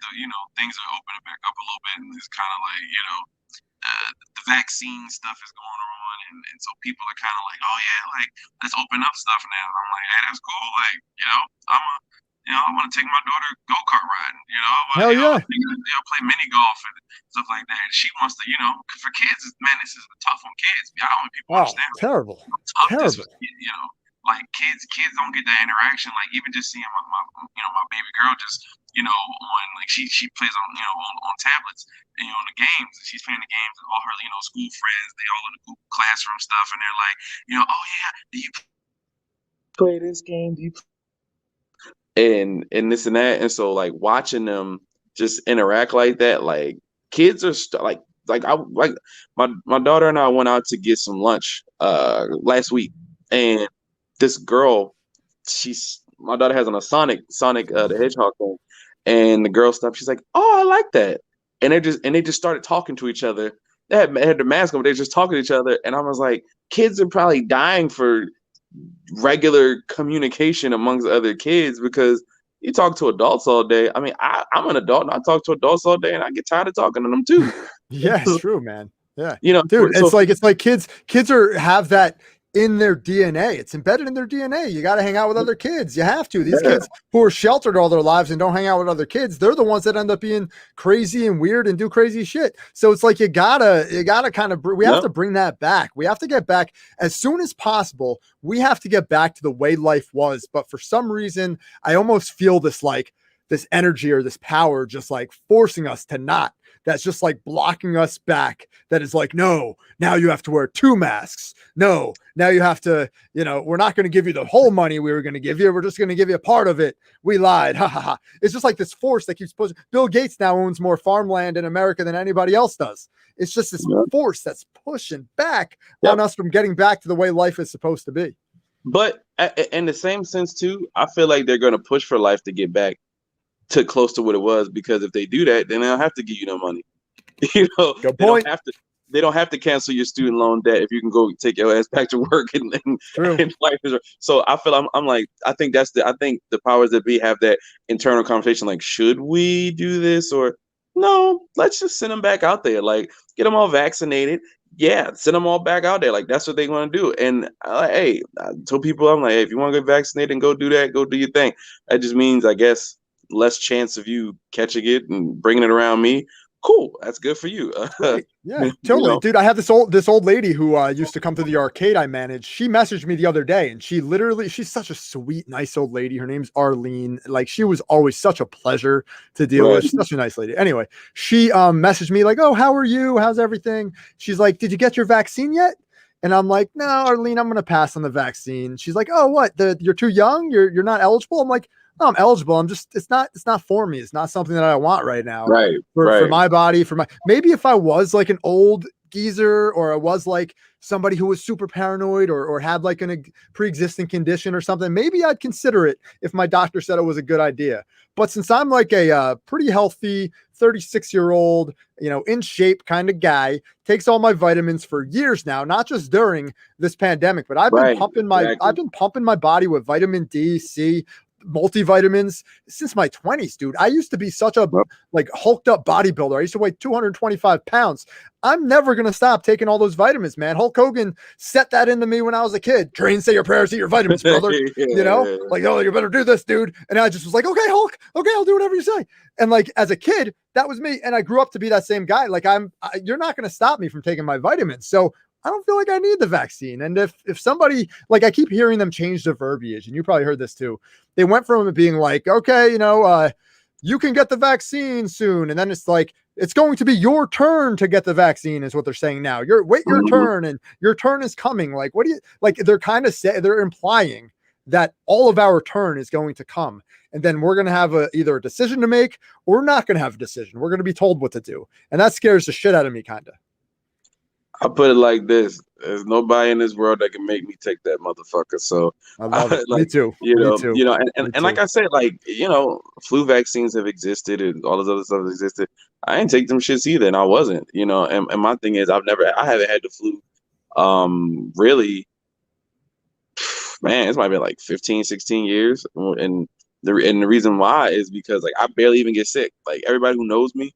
Speaker 2: things are opening back up a little bit, and it's kind of like the vaccine stuff is going on, and so people are kind of like, oh yeah, like let's open up stuff now. And I'm like, hey, that's cool. Like I want to take my daughter go-kart riding.
Speaker 1: Hell yeah.
Speaker 2: Play mini golf and stuff like that. She wants to, for kids, man, this is tough on kids. I don't want people to understand.
Speaker 1: Terrible.
Speaker 2: Like kids don't get that interaction. Like even just seeing my baby girl just, on like she plays on, on tablets and on the games. She's playing the games and all her, school friends, they all in the Google Classroom stuff, and they're like, oh yeah, do you play this game? Do you and this and that, and so like watching them just interact like that, like kids are like my daughter and I went out to get some lunch last week, and this girl, my daughter has on a Sonic the Hedgehog thing, and the girl stopped. She's like, "Oh, I like that," and they just started talking to each other. They had their mask on, but they're just talking to each other, and I was like, kids are probably dying for regular communication amongst other kids because you talk to adults all day. I mean, I'm an adult and I talk to adults all day and I get tired of talking to them too.
Speaker 1: Yeah, it's true, man. Yeah.
Speaker 2: Dude,
Speaker 1: it's like kids have that in their DNA. It's embedded in their DNA. You got to hang out with other kids. You have to. These kids who are sheltered all their lives and don't hang out with other kids, they're the ones that end up being crazy and weird and do crazy shit. So it's like you gotta kind of, we have to bring that back. We have to get back as soon as possible. We have to get back to the way life was. But for some reason, I almost feel this energy or this power just like forcing us to not. That's just like blocking us back. That is like, no, now you have to wear 2 masks. No, now you have to, we're not going to give you the whole money we were going to give you. We're just going to give you a part of it. We lied. Ha ha ha. It's just like this force that keeps pushing. Bill Gates now owns more farmland in America than anybody else does. It's just this force that's pushing back on us from getting back to the way life is supposed to be.
Speaker 2: But in the same sense too, I feel like they're going to push for life to get back to close to what it was, because if they do that, then they don't have to give you no money.
Speaker 1: Good point.
Speaker 2: They don't have to cancel your student loan debt if you can go take your ass back to work and life is. So I feel I'm like, I think the powers that be have that internal conversation. Like, should we do this or no? Let's just send them back out there. Like, get them all vaccinated. Yeah, send them all back out there. Like, that's what they want to do. And hey, I told people, I'm like, hey, if you want to get vaccinated and go do that, go do your thing. That just means, I guess, less chance of you catching it and bringing it around me. Cool, that's good for you.
Speaker 1: Right. Yeah, totally, dude. I have this old lady who used to come to the arcade I managed. She messaged me the other day, and she's such a sweet, nice old lady. Her name's Arlene. Like, she was always such a pleasure to deal with. She's such a nice lady. Anyway, she messaged me like, "Oh, how are you? How's everything?" She's like, "Did you get your vaccine yet?" And I'm like, "No, Arlene, I'm gonna pass on the vaccine." She's like, "Oh, what? You're too young? You're not eligible?" I'm like, "No, I'm eligible. It's not for me. It's not something that I want right now.
Speaker 2: Right.
Speaker 1: For my body, maybe if I was like an old geezer, or I was like somebody who was super paranoid or had like a pre-existing condition or something, maybe I'd consider it if my doctor said it was a good idea. But since I'm like a pretty healthy 36-year-old, in shape kind of guy, takes all my vitamins for years now, not just during this pandemic, but I've been pumping my body with vitamin D, C, multivitamins since my 20s, dude. I used to be such a like hulked up bodybuilder. I used to weigh 225 pounds. I'm never going to stop taking all those vitamins, man. Hulk Hogan set that into me when I was a kid. Train, say your prayers, eat your vitamins, brother. Like, oh, you better do this, dude. And I just was like, okay, Hulk, okay, I'll do whatever you say. And like, as a kid, that was me. And I grew up to be that same guy. Like you're not going to stop me from taking my vitamins. So I don't feel like I need the vaccine. And if somebody, like, I keep hearing them change the verbiage, and you probably heard this too. They went from it being like, okay, you can get the vaccine soon. And then it's like, it's going to be your turn to get the vaccine is what they're saying now. Wait your turn, and your turn is coming. Like, what do you, like, they're implying that all of our turn is going to come. And then we're going to have either a decision to make, or we're not going to have a decision. We're going to be told what to do. And that scares the shit out of me, kind of.
Speaker 2: I put it like this: there's nobody in this world that can make me take that motherfucker. So
Speaker 1: I love it.
Speaker 2: Like,
Speaker 1: me too.
Speaker 2: And like I said, like, flu vaccines have existed and all this other stuff has existed. I didn't take them shits either, and I wasn't, and my thing is I haven't had the flu really, man, it's might be like 15, 16 years. And the reason why is because like I barely even get sick. Like everybody who knows me,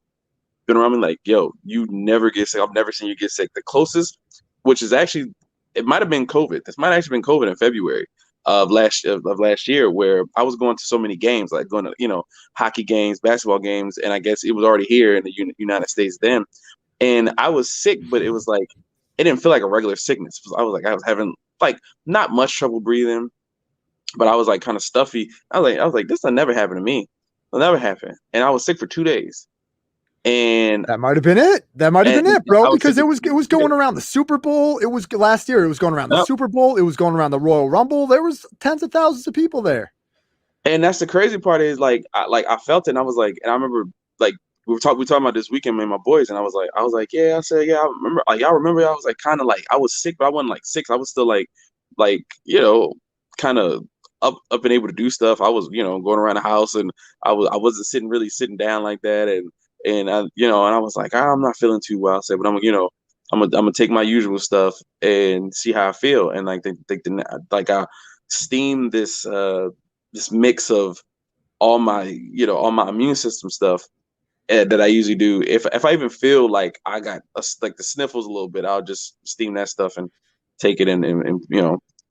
Speaker 2: been around me, like, yo, you never get sick. I've never seen you get sick. The closest, which is actually, it might have been COVID. This might have actually been COVID in February of last year, where I was going to so many games, like going to, hockey games, basketball games. And I guess it was already here in the United States then. And I was sick, but it was like, it didn't feel like a regular sickness. I was having like not much trouble breathing, but I was like kind of stuffy. I was like, this will never happen to me. It'll never happen. And I was sick for 2 days. And
Speaker 1: that might have been it. Bro, because it was going around the Super Bowl. It was last year. It was going around the Super Bowl. It was going around the Royal Rumble. There was tens of thousands of people there.
Speaker 2: And that's the crazy part is like I felt it, and I was like, and I remember like we were talking about this weekend with my boys, and I was like, yeah, I said, yeah, I remember. Like, y'all remember? I was like, kind of like I was sick, but I wasn't like sick. I was still like kind of up and able to do stuff. I was going around the house, and I wasn't sitting down like that, and I, and I was like, I'm not feeling too well. I said, but I'm gonna take my usual stuff and see how I feel. And like I steamed this mix of all my immune system stuff that I usually do. If I even feel like I got like the sniffles a little bit, I'll just steam that stuff and take it and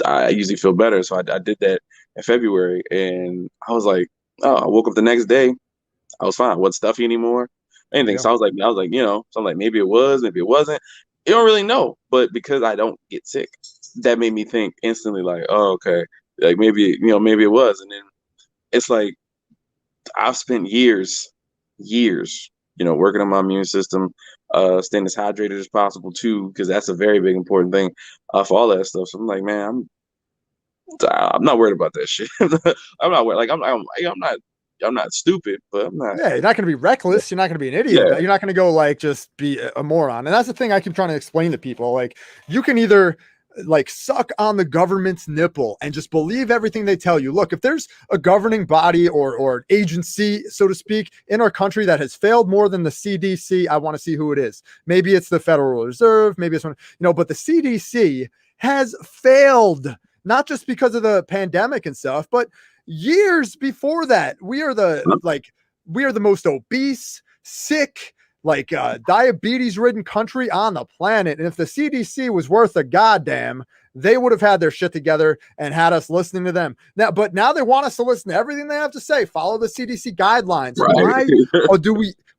Speaker 2: I usually feel better. So I did that in February, and I was like, oh, I woke up the next day, I was fine. Wasn't stuffy anymore. Anything. Yeah. So I was like, so I'm like, maybe it was, maybe it wasn't. You don't really know. But because I don't get sick, that made me think instantly like, oh, okay. Like maybe it was. And then it's like I've spent years, working on my immune system, staying as hydrated as possible too, because that's a very big important thing for all that stuff. So I'm like, man, I'm not worried about that shit. I'm not worried. Like I'm not stupid, but I'm not.
Speaker 1: Yeah, you're not going to be reckless. You're not going to be an idiot. Yeah. You're not going to go like just be a moron. And that's the thing I keep trying to explain to people. Like, you can either like suck on the government's nipple and just believe everything they tell you. Look, if there's a governing body or agency, so to speak, in our country that has failed more than the CDC, I want to see who it is. Maybe it's the Federal Reserve. Maybe it's one, but the CDC has failed, not just because of the pandemic and stuff, but years before that. We are the most obese, sick, diabetes ridden country on the planet. And if the CDC was worth a goddamn, they would have had their shit together and had us listening to them. Now they want us to listen to everything they have to say, follow the CDC guidelines. Right.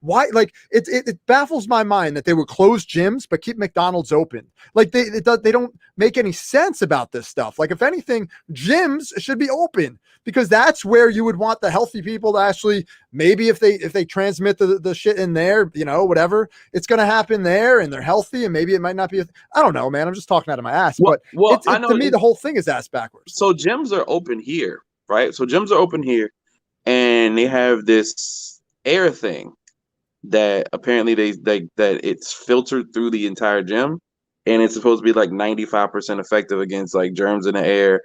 Speaker 1: Why? Like, it baffles my mind that they would close gyms but keep McDonald's open. Like, they don't make any sense about this stuff. Like, if anything, gyms should be open, because that's where you would want the healthy people to actually, maybe if they transmit the shit in there, whatever, it's going to happen there, and they're healthy, and maybe it might not be. I don't know, man. I'm just talking out of my ass. But to me, the whole thing is ass backwards.
Speaker 2: So gyms are open here, right? So gyms are open here, and they have this air thing that apparently that it's filtered through the entire gym, and it's supposed to be like 95% effective against like germs in the air,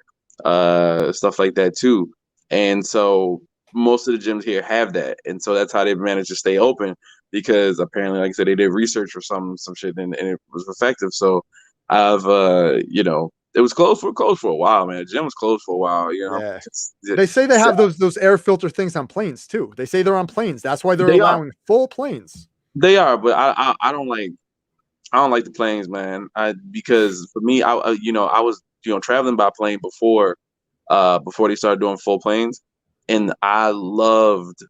Speaker 2: stuff like that too. And so most of the gyms here have that, and so that's how they've managed to stay open because apparently, like I said, they did research for some shit and it was effective. So I've it was closed for a while, man. The gym was closed for a while,
Speaker 1: Yeah.
Speaker 2: Just,
Speaker 1: They say they
Speaker 2: so
Speaker 1: have those air filter things on planes too. They say they're on planes. That's why they're
Speaker 2: they are,
Speaker 1: allowing full planes.
Speaker 2: but I don't like. I don't like the planes, man. Because for me, I was traveling by plane before they started doing full planes, and I loved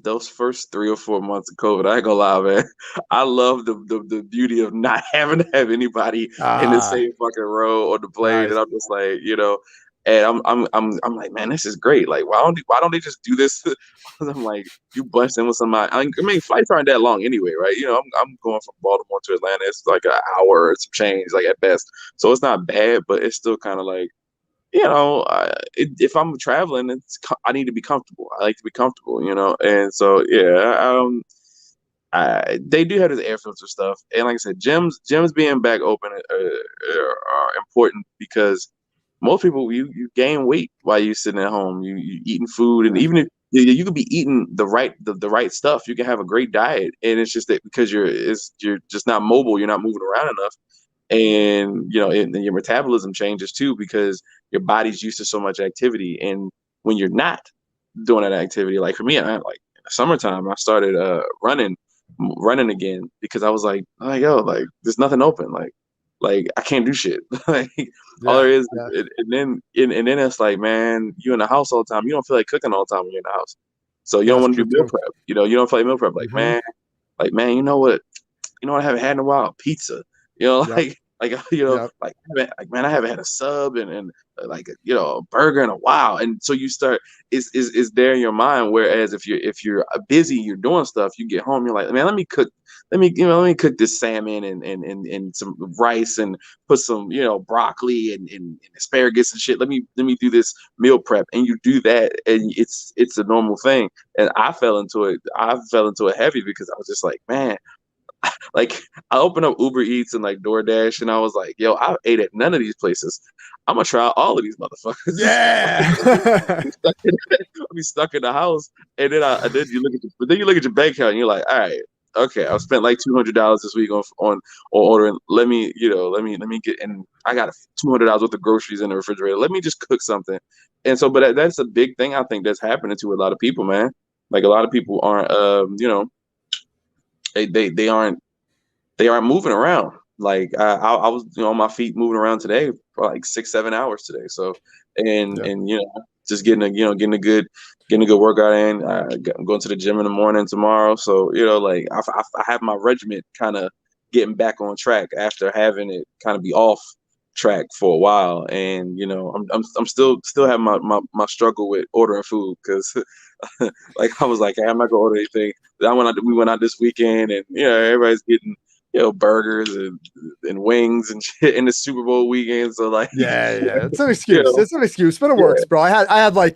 Speaker 2: those first 3 or 4 months of COVID. I ain't gonna lie, man. I love the beauty of not having to have anybody in the
Speaker 1: Ah,
Speaker 2: same fucking row on the plane, and
Speaker 1: nice.
Speaker 2: I'm just like, and I'm like, man, this is great. Like, why don't they just do this? I'm like, you bust in with somebody. I mean, flights aren't that long anyway, right? I'm going from Baltimore to Atlanta. It's like an hour or some change, like at best. So it's not bad, but it's still kind of like if I'm traveling, I need to be comfortable. I like to be comfortable, and so yeah, they do have this air filter stuff, and like I said, gyms being back open are important because most people you gain weight while you're sitting at home. You eating food, and even if you could be eating the right stuff, you can have a great diet, and it's just that because you're just not mobile, you're not moving around enough, and and your metabolism changes too because your body's used to so much activity, and when you're not doing that activity, like for me, I like in the summertime I started running again because I was like, oh yo, like there's nothing open, like I can't do shit. Like all there
Speaker 1: Yeah,
Speaker 2: is,
Speaker 1: yeah,
Speaker 2: and then it's like, man, you in the house all the time, you don't feel like cooking all the time when you're in the house, so you
Speaker 1: yeah.
Speaker 2: don't
Speaker 1: That's
Speaker 2: want to
Speaker 1: true
Speaker 2: do meal
Speaker 1: too.
Speaker 2: prep, you don't feel like meal prep,
Speaker 1: Hmm.
Speaker 2: like man, I haven't had in a while? Pizza.
Speaker 1: Yep,
Speaker 2: Like
Speaker 1: yep.
Speaker 2: man, I haven't had a sub and like a burger in a while. And so you start is there in your mind. Whereas if you're busy, you're doing stuff, you get home, you're like, man, let me cook this salmon and some rice and put some broccoli and asparagus and shit. Let me do this meal prep, and you do that, and it's a normal thing. And I fell into it. I fell into it heavy because I was just like, man, like I opened up Uber Eats and like DoorDash, and I was like, "Yo, I ate at none of these places. I'm gonna try all of these motherfuckers."
Speaker 1: Yeah.
Speaker 2: I'll be stuck in the house, and then you look at your bank account, and you're like, "All right, okay, I've spent like $200 this week on ordering. Let me get, and I got $200 worth of groceries in the refrigerator. Let me just cook something." And so, but that's a big thing I think that's happening to a lot of people, man. Like a lot of people aren't, they aren't moving around. Like I was on my feet moving around today for like 6-7 hours today. So and
Speaker 1: Yeah.
Speaker 2: and just getting a good workout in. I'm going to the gym in the morning tomorrow. So like I have my regiment kind of getting back on track after having it kind of be off track for a while. And I'm still having my struggle with ordering food because like I was like, hey, I'm not gonna order anything. We went out this weekend, and everybody's getting burgers and wings and shit in the Super Bowl weekend. So like,
Speaker 1: Yeah, yeah. It's an
Speaker 2: you
Speaker 1: excuse.
Speaker 2: know,
Speaker 1: It's an excuse, but it
Speaker 2: yeah,
Speaker 1: works, bro. I had like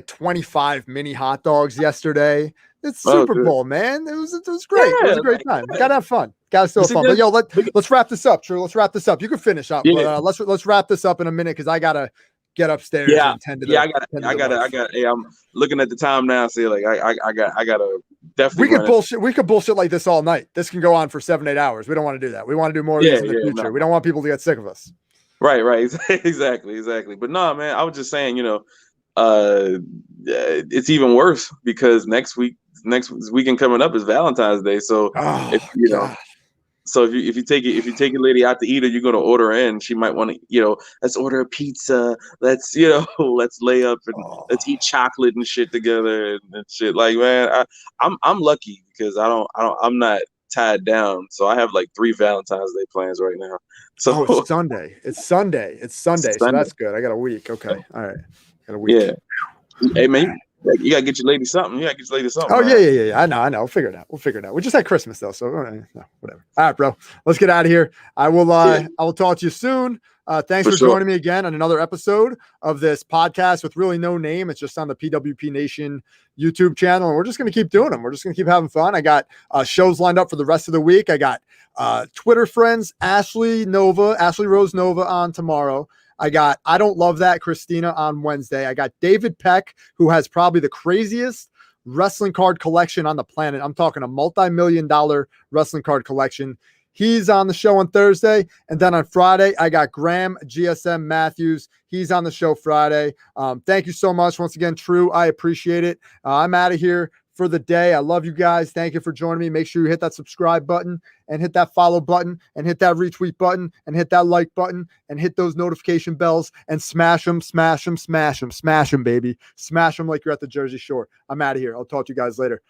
Speaker 1: 25 mini hot dogs yesterday. It's
Speaker 2: oh,
Speaker 1: Super
Speaker 2: good.
Speaker 1: Bowl, man. It was great. It was
Speaker 2: Yeah,
Speaker 1: a great
Speaker 2: like,
Speaker 1: time. You
Speaker 2: yeah.
Speaker 1: gotta have fun. Gotta still
Speaker 2: But
Speaker 1: have
Speaker 2: see,
Speaker 1: fun. But yo,
Speaker 2: but
Speaker 1: let's wrap this up, True. Let's wrap this up. You can finish up, but
Speaker 2: yeah,
Speaker 1: let's wrap this up in a minute because I gotta get upstairs
Speaker 2: yeah,
Speaker 1: and tend to
Speaker 2: yeah.
Speaker 1: the tend to the
Speaker 2: I
Speaker 1: wife.
Speaker 2: got. Hey, I'm looking at the time now. See, like, I gotta definitely
Speaker 1: We could
Speaker 2: run it.
Speaker 1: bullshit. We could bullshit like this all night. This can go on for 7-8 hours. We don't want to do that. We want to do more of
Speaker 2: Yeah,
Speaker 1: these in the
Speaker 2: yeah,
Speaker 1: future.
Speaker 2: no,
Speaker 1: We don't want people to get sick of us.
Speaker 2: right, exactly. But no, man, I was just saying, it's even worse because next weekend coming up is Valentine's Day. So if
Speaker 1: Oh
Speaker 2: you know,
Speaker 1: God.
Speaker 2: so if you take your lady out to eat, or you're gonna order in, she might want to, let's order a pizza. Let's let's lay up and let's eat
Speaker 1: Oh.
Speaker 2: chocolate and shit together and shit. Like, man, I'm lucky because I'm not tied down. So I have like 3 Valentine's Day plans right now. So
Speaker 1: Oh, it's Sunday. It's Sunday. It's Sunday. So
Speaker 2: Sunday,
Speaker 1: that's good. I got a week. Okay. All right. Got a
Speaker 2: yeah.
Speaker 1: week.
Speaker 2: Hey man, you gotta get your lady something. You gotta get your lady something,
Speaker 1: Oh yeah,
Speaker 2: man.
Speaker 1: yeah, yeah. I know. I know. We'll figure it out. We'll figure it out. We just had Christmas though, so no, whatever. All right, bro. Let's get out of here. I will.
Speaker 2: Yeah,
Speaker 1: I will talk to you soon. Thanks for
Speaker 2: sure.
Speaker 1: joining me again on another episode of this podcast with really no name. It's just on the PWP Nation YouTube channel, and we're just going to keep doing them. We're just going to keep having fun. I got shows lined up for the rest of the week. I got Twitter friends Ashley Rose Nova on tomorrow. I got I Don't Love That Christina on Wednesday. I got David Peck, who has probably the craziest wrestling card collection on the planet. I'm talking a multi-million-dollar wrestling card collection. He's on the show on Thursday. And then on Friday, I got Graham GSM Matthews. He's on the show Friday. Thank you so much. Once again, True, I appreciate it. I'm out of here for the day. I love you guys. Thank you for joining me. Make sure you hit that subscribe button and hit that follow button and hit that retweet button and hit that like button and hit those notification bells and smash them, baby. Smash them like you're at the Jersey Shore. I'm out of here. I'll talk to you guys later.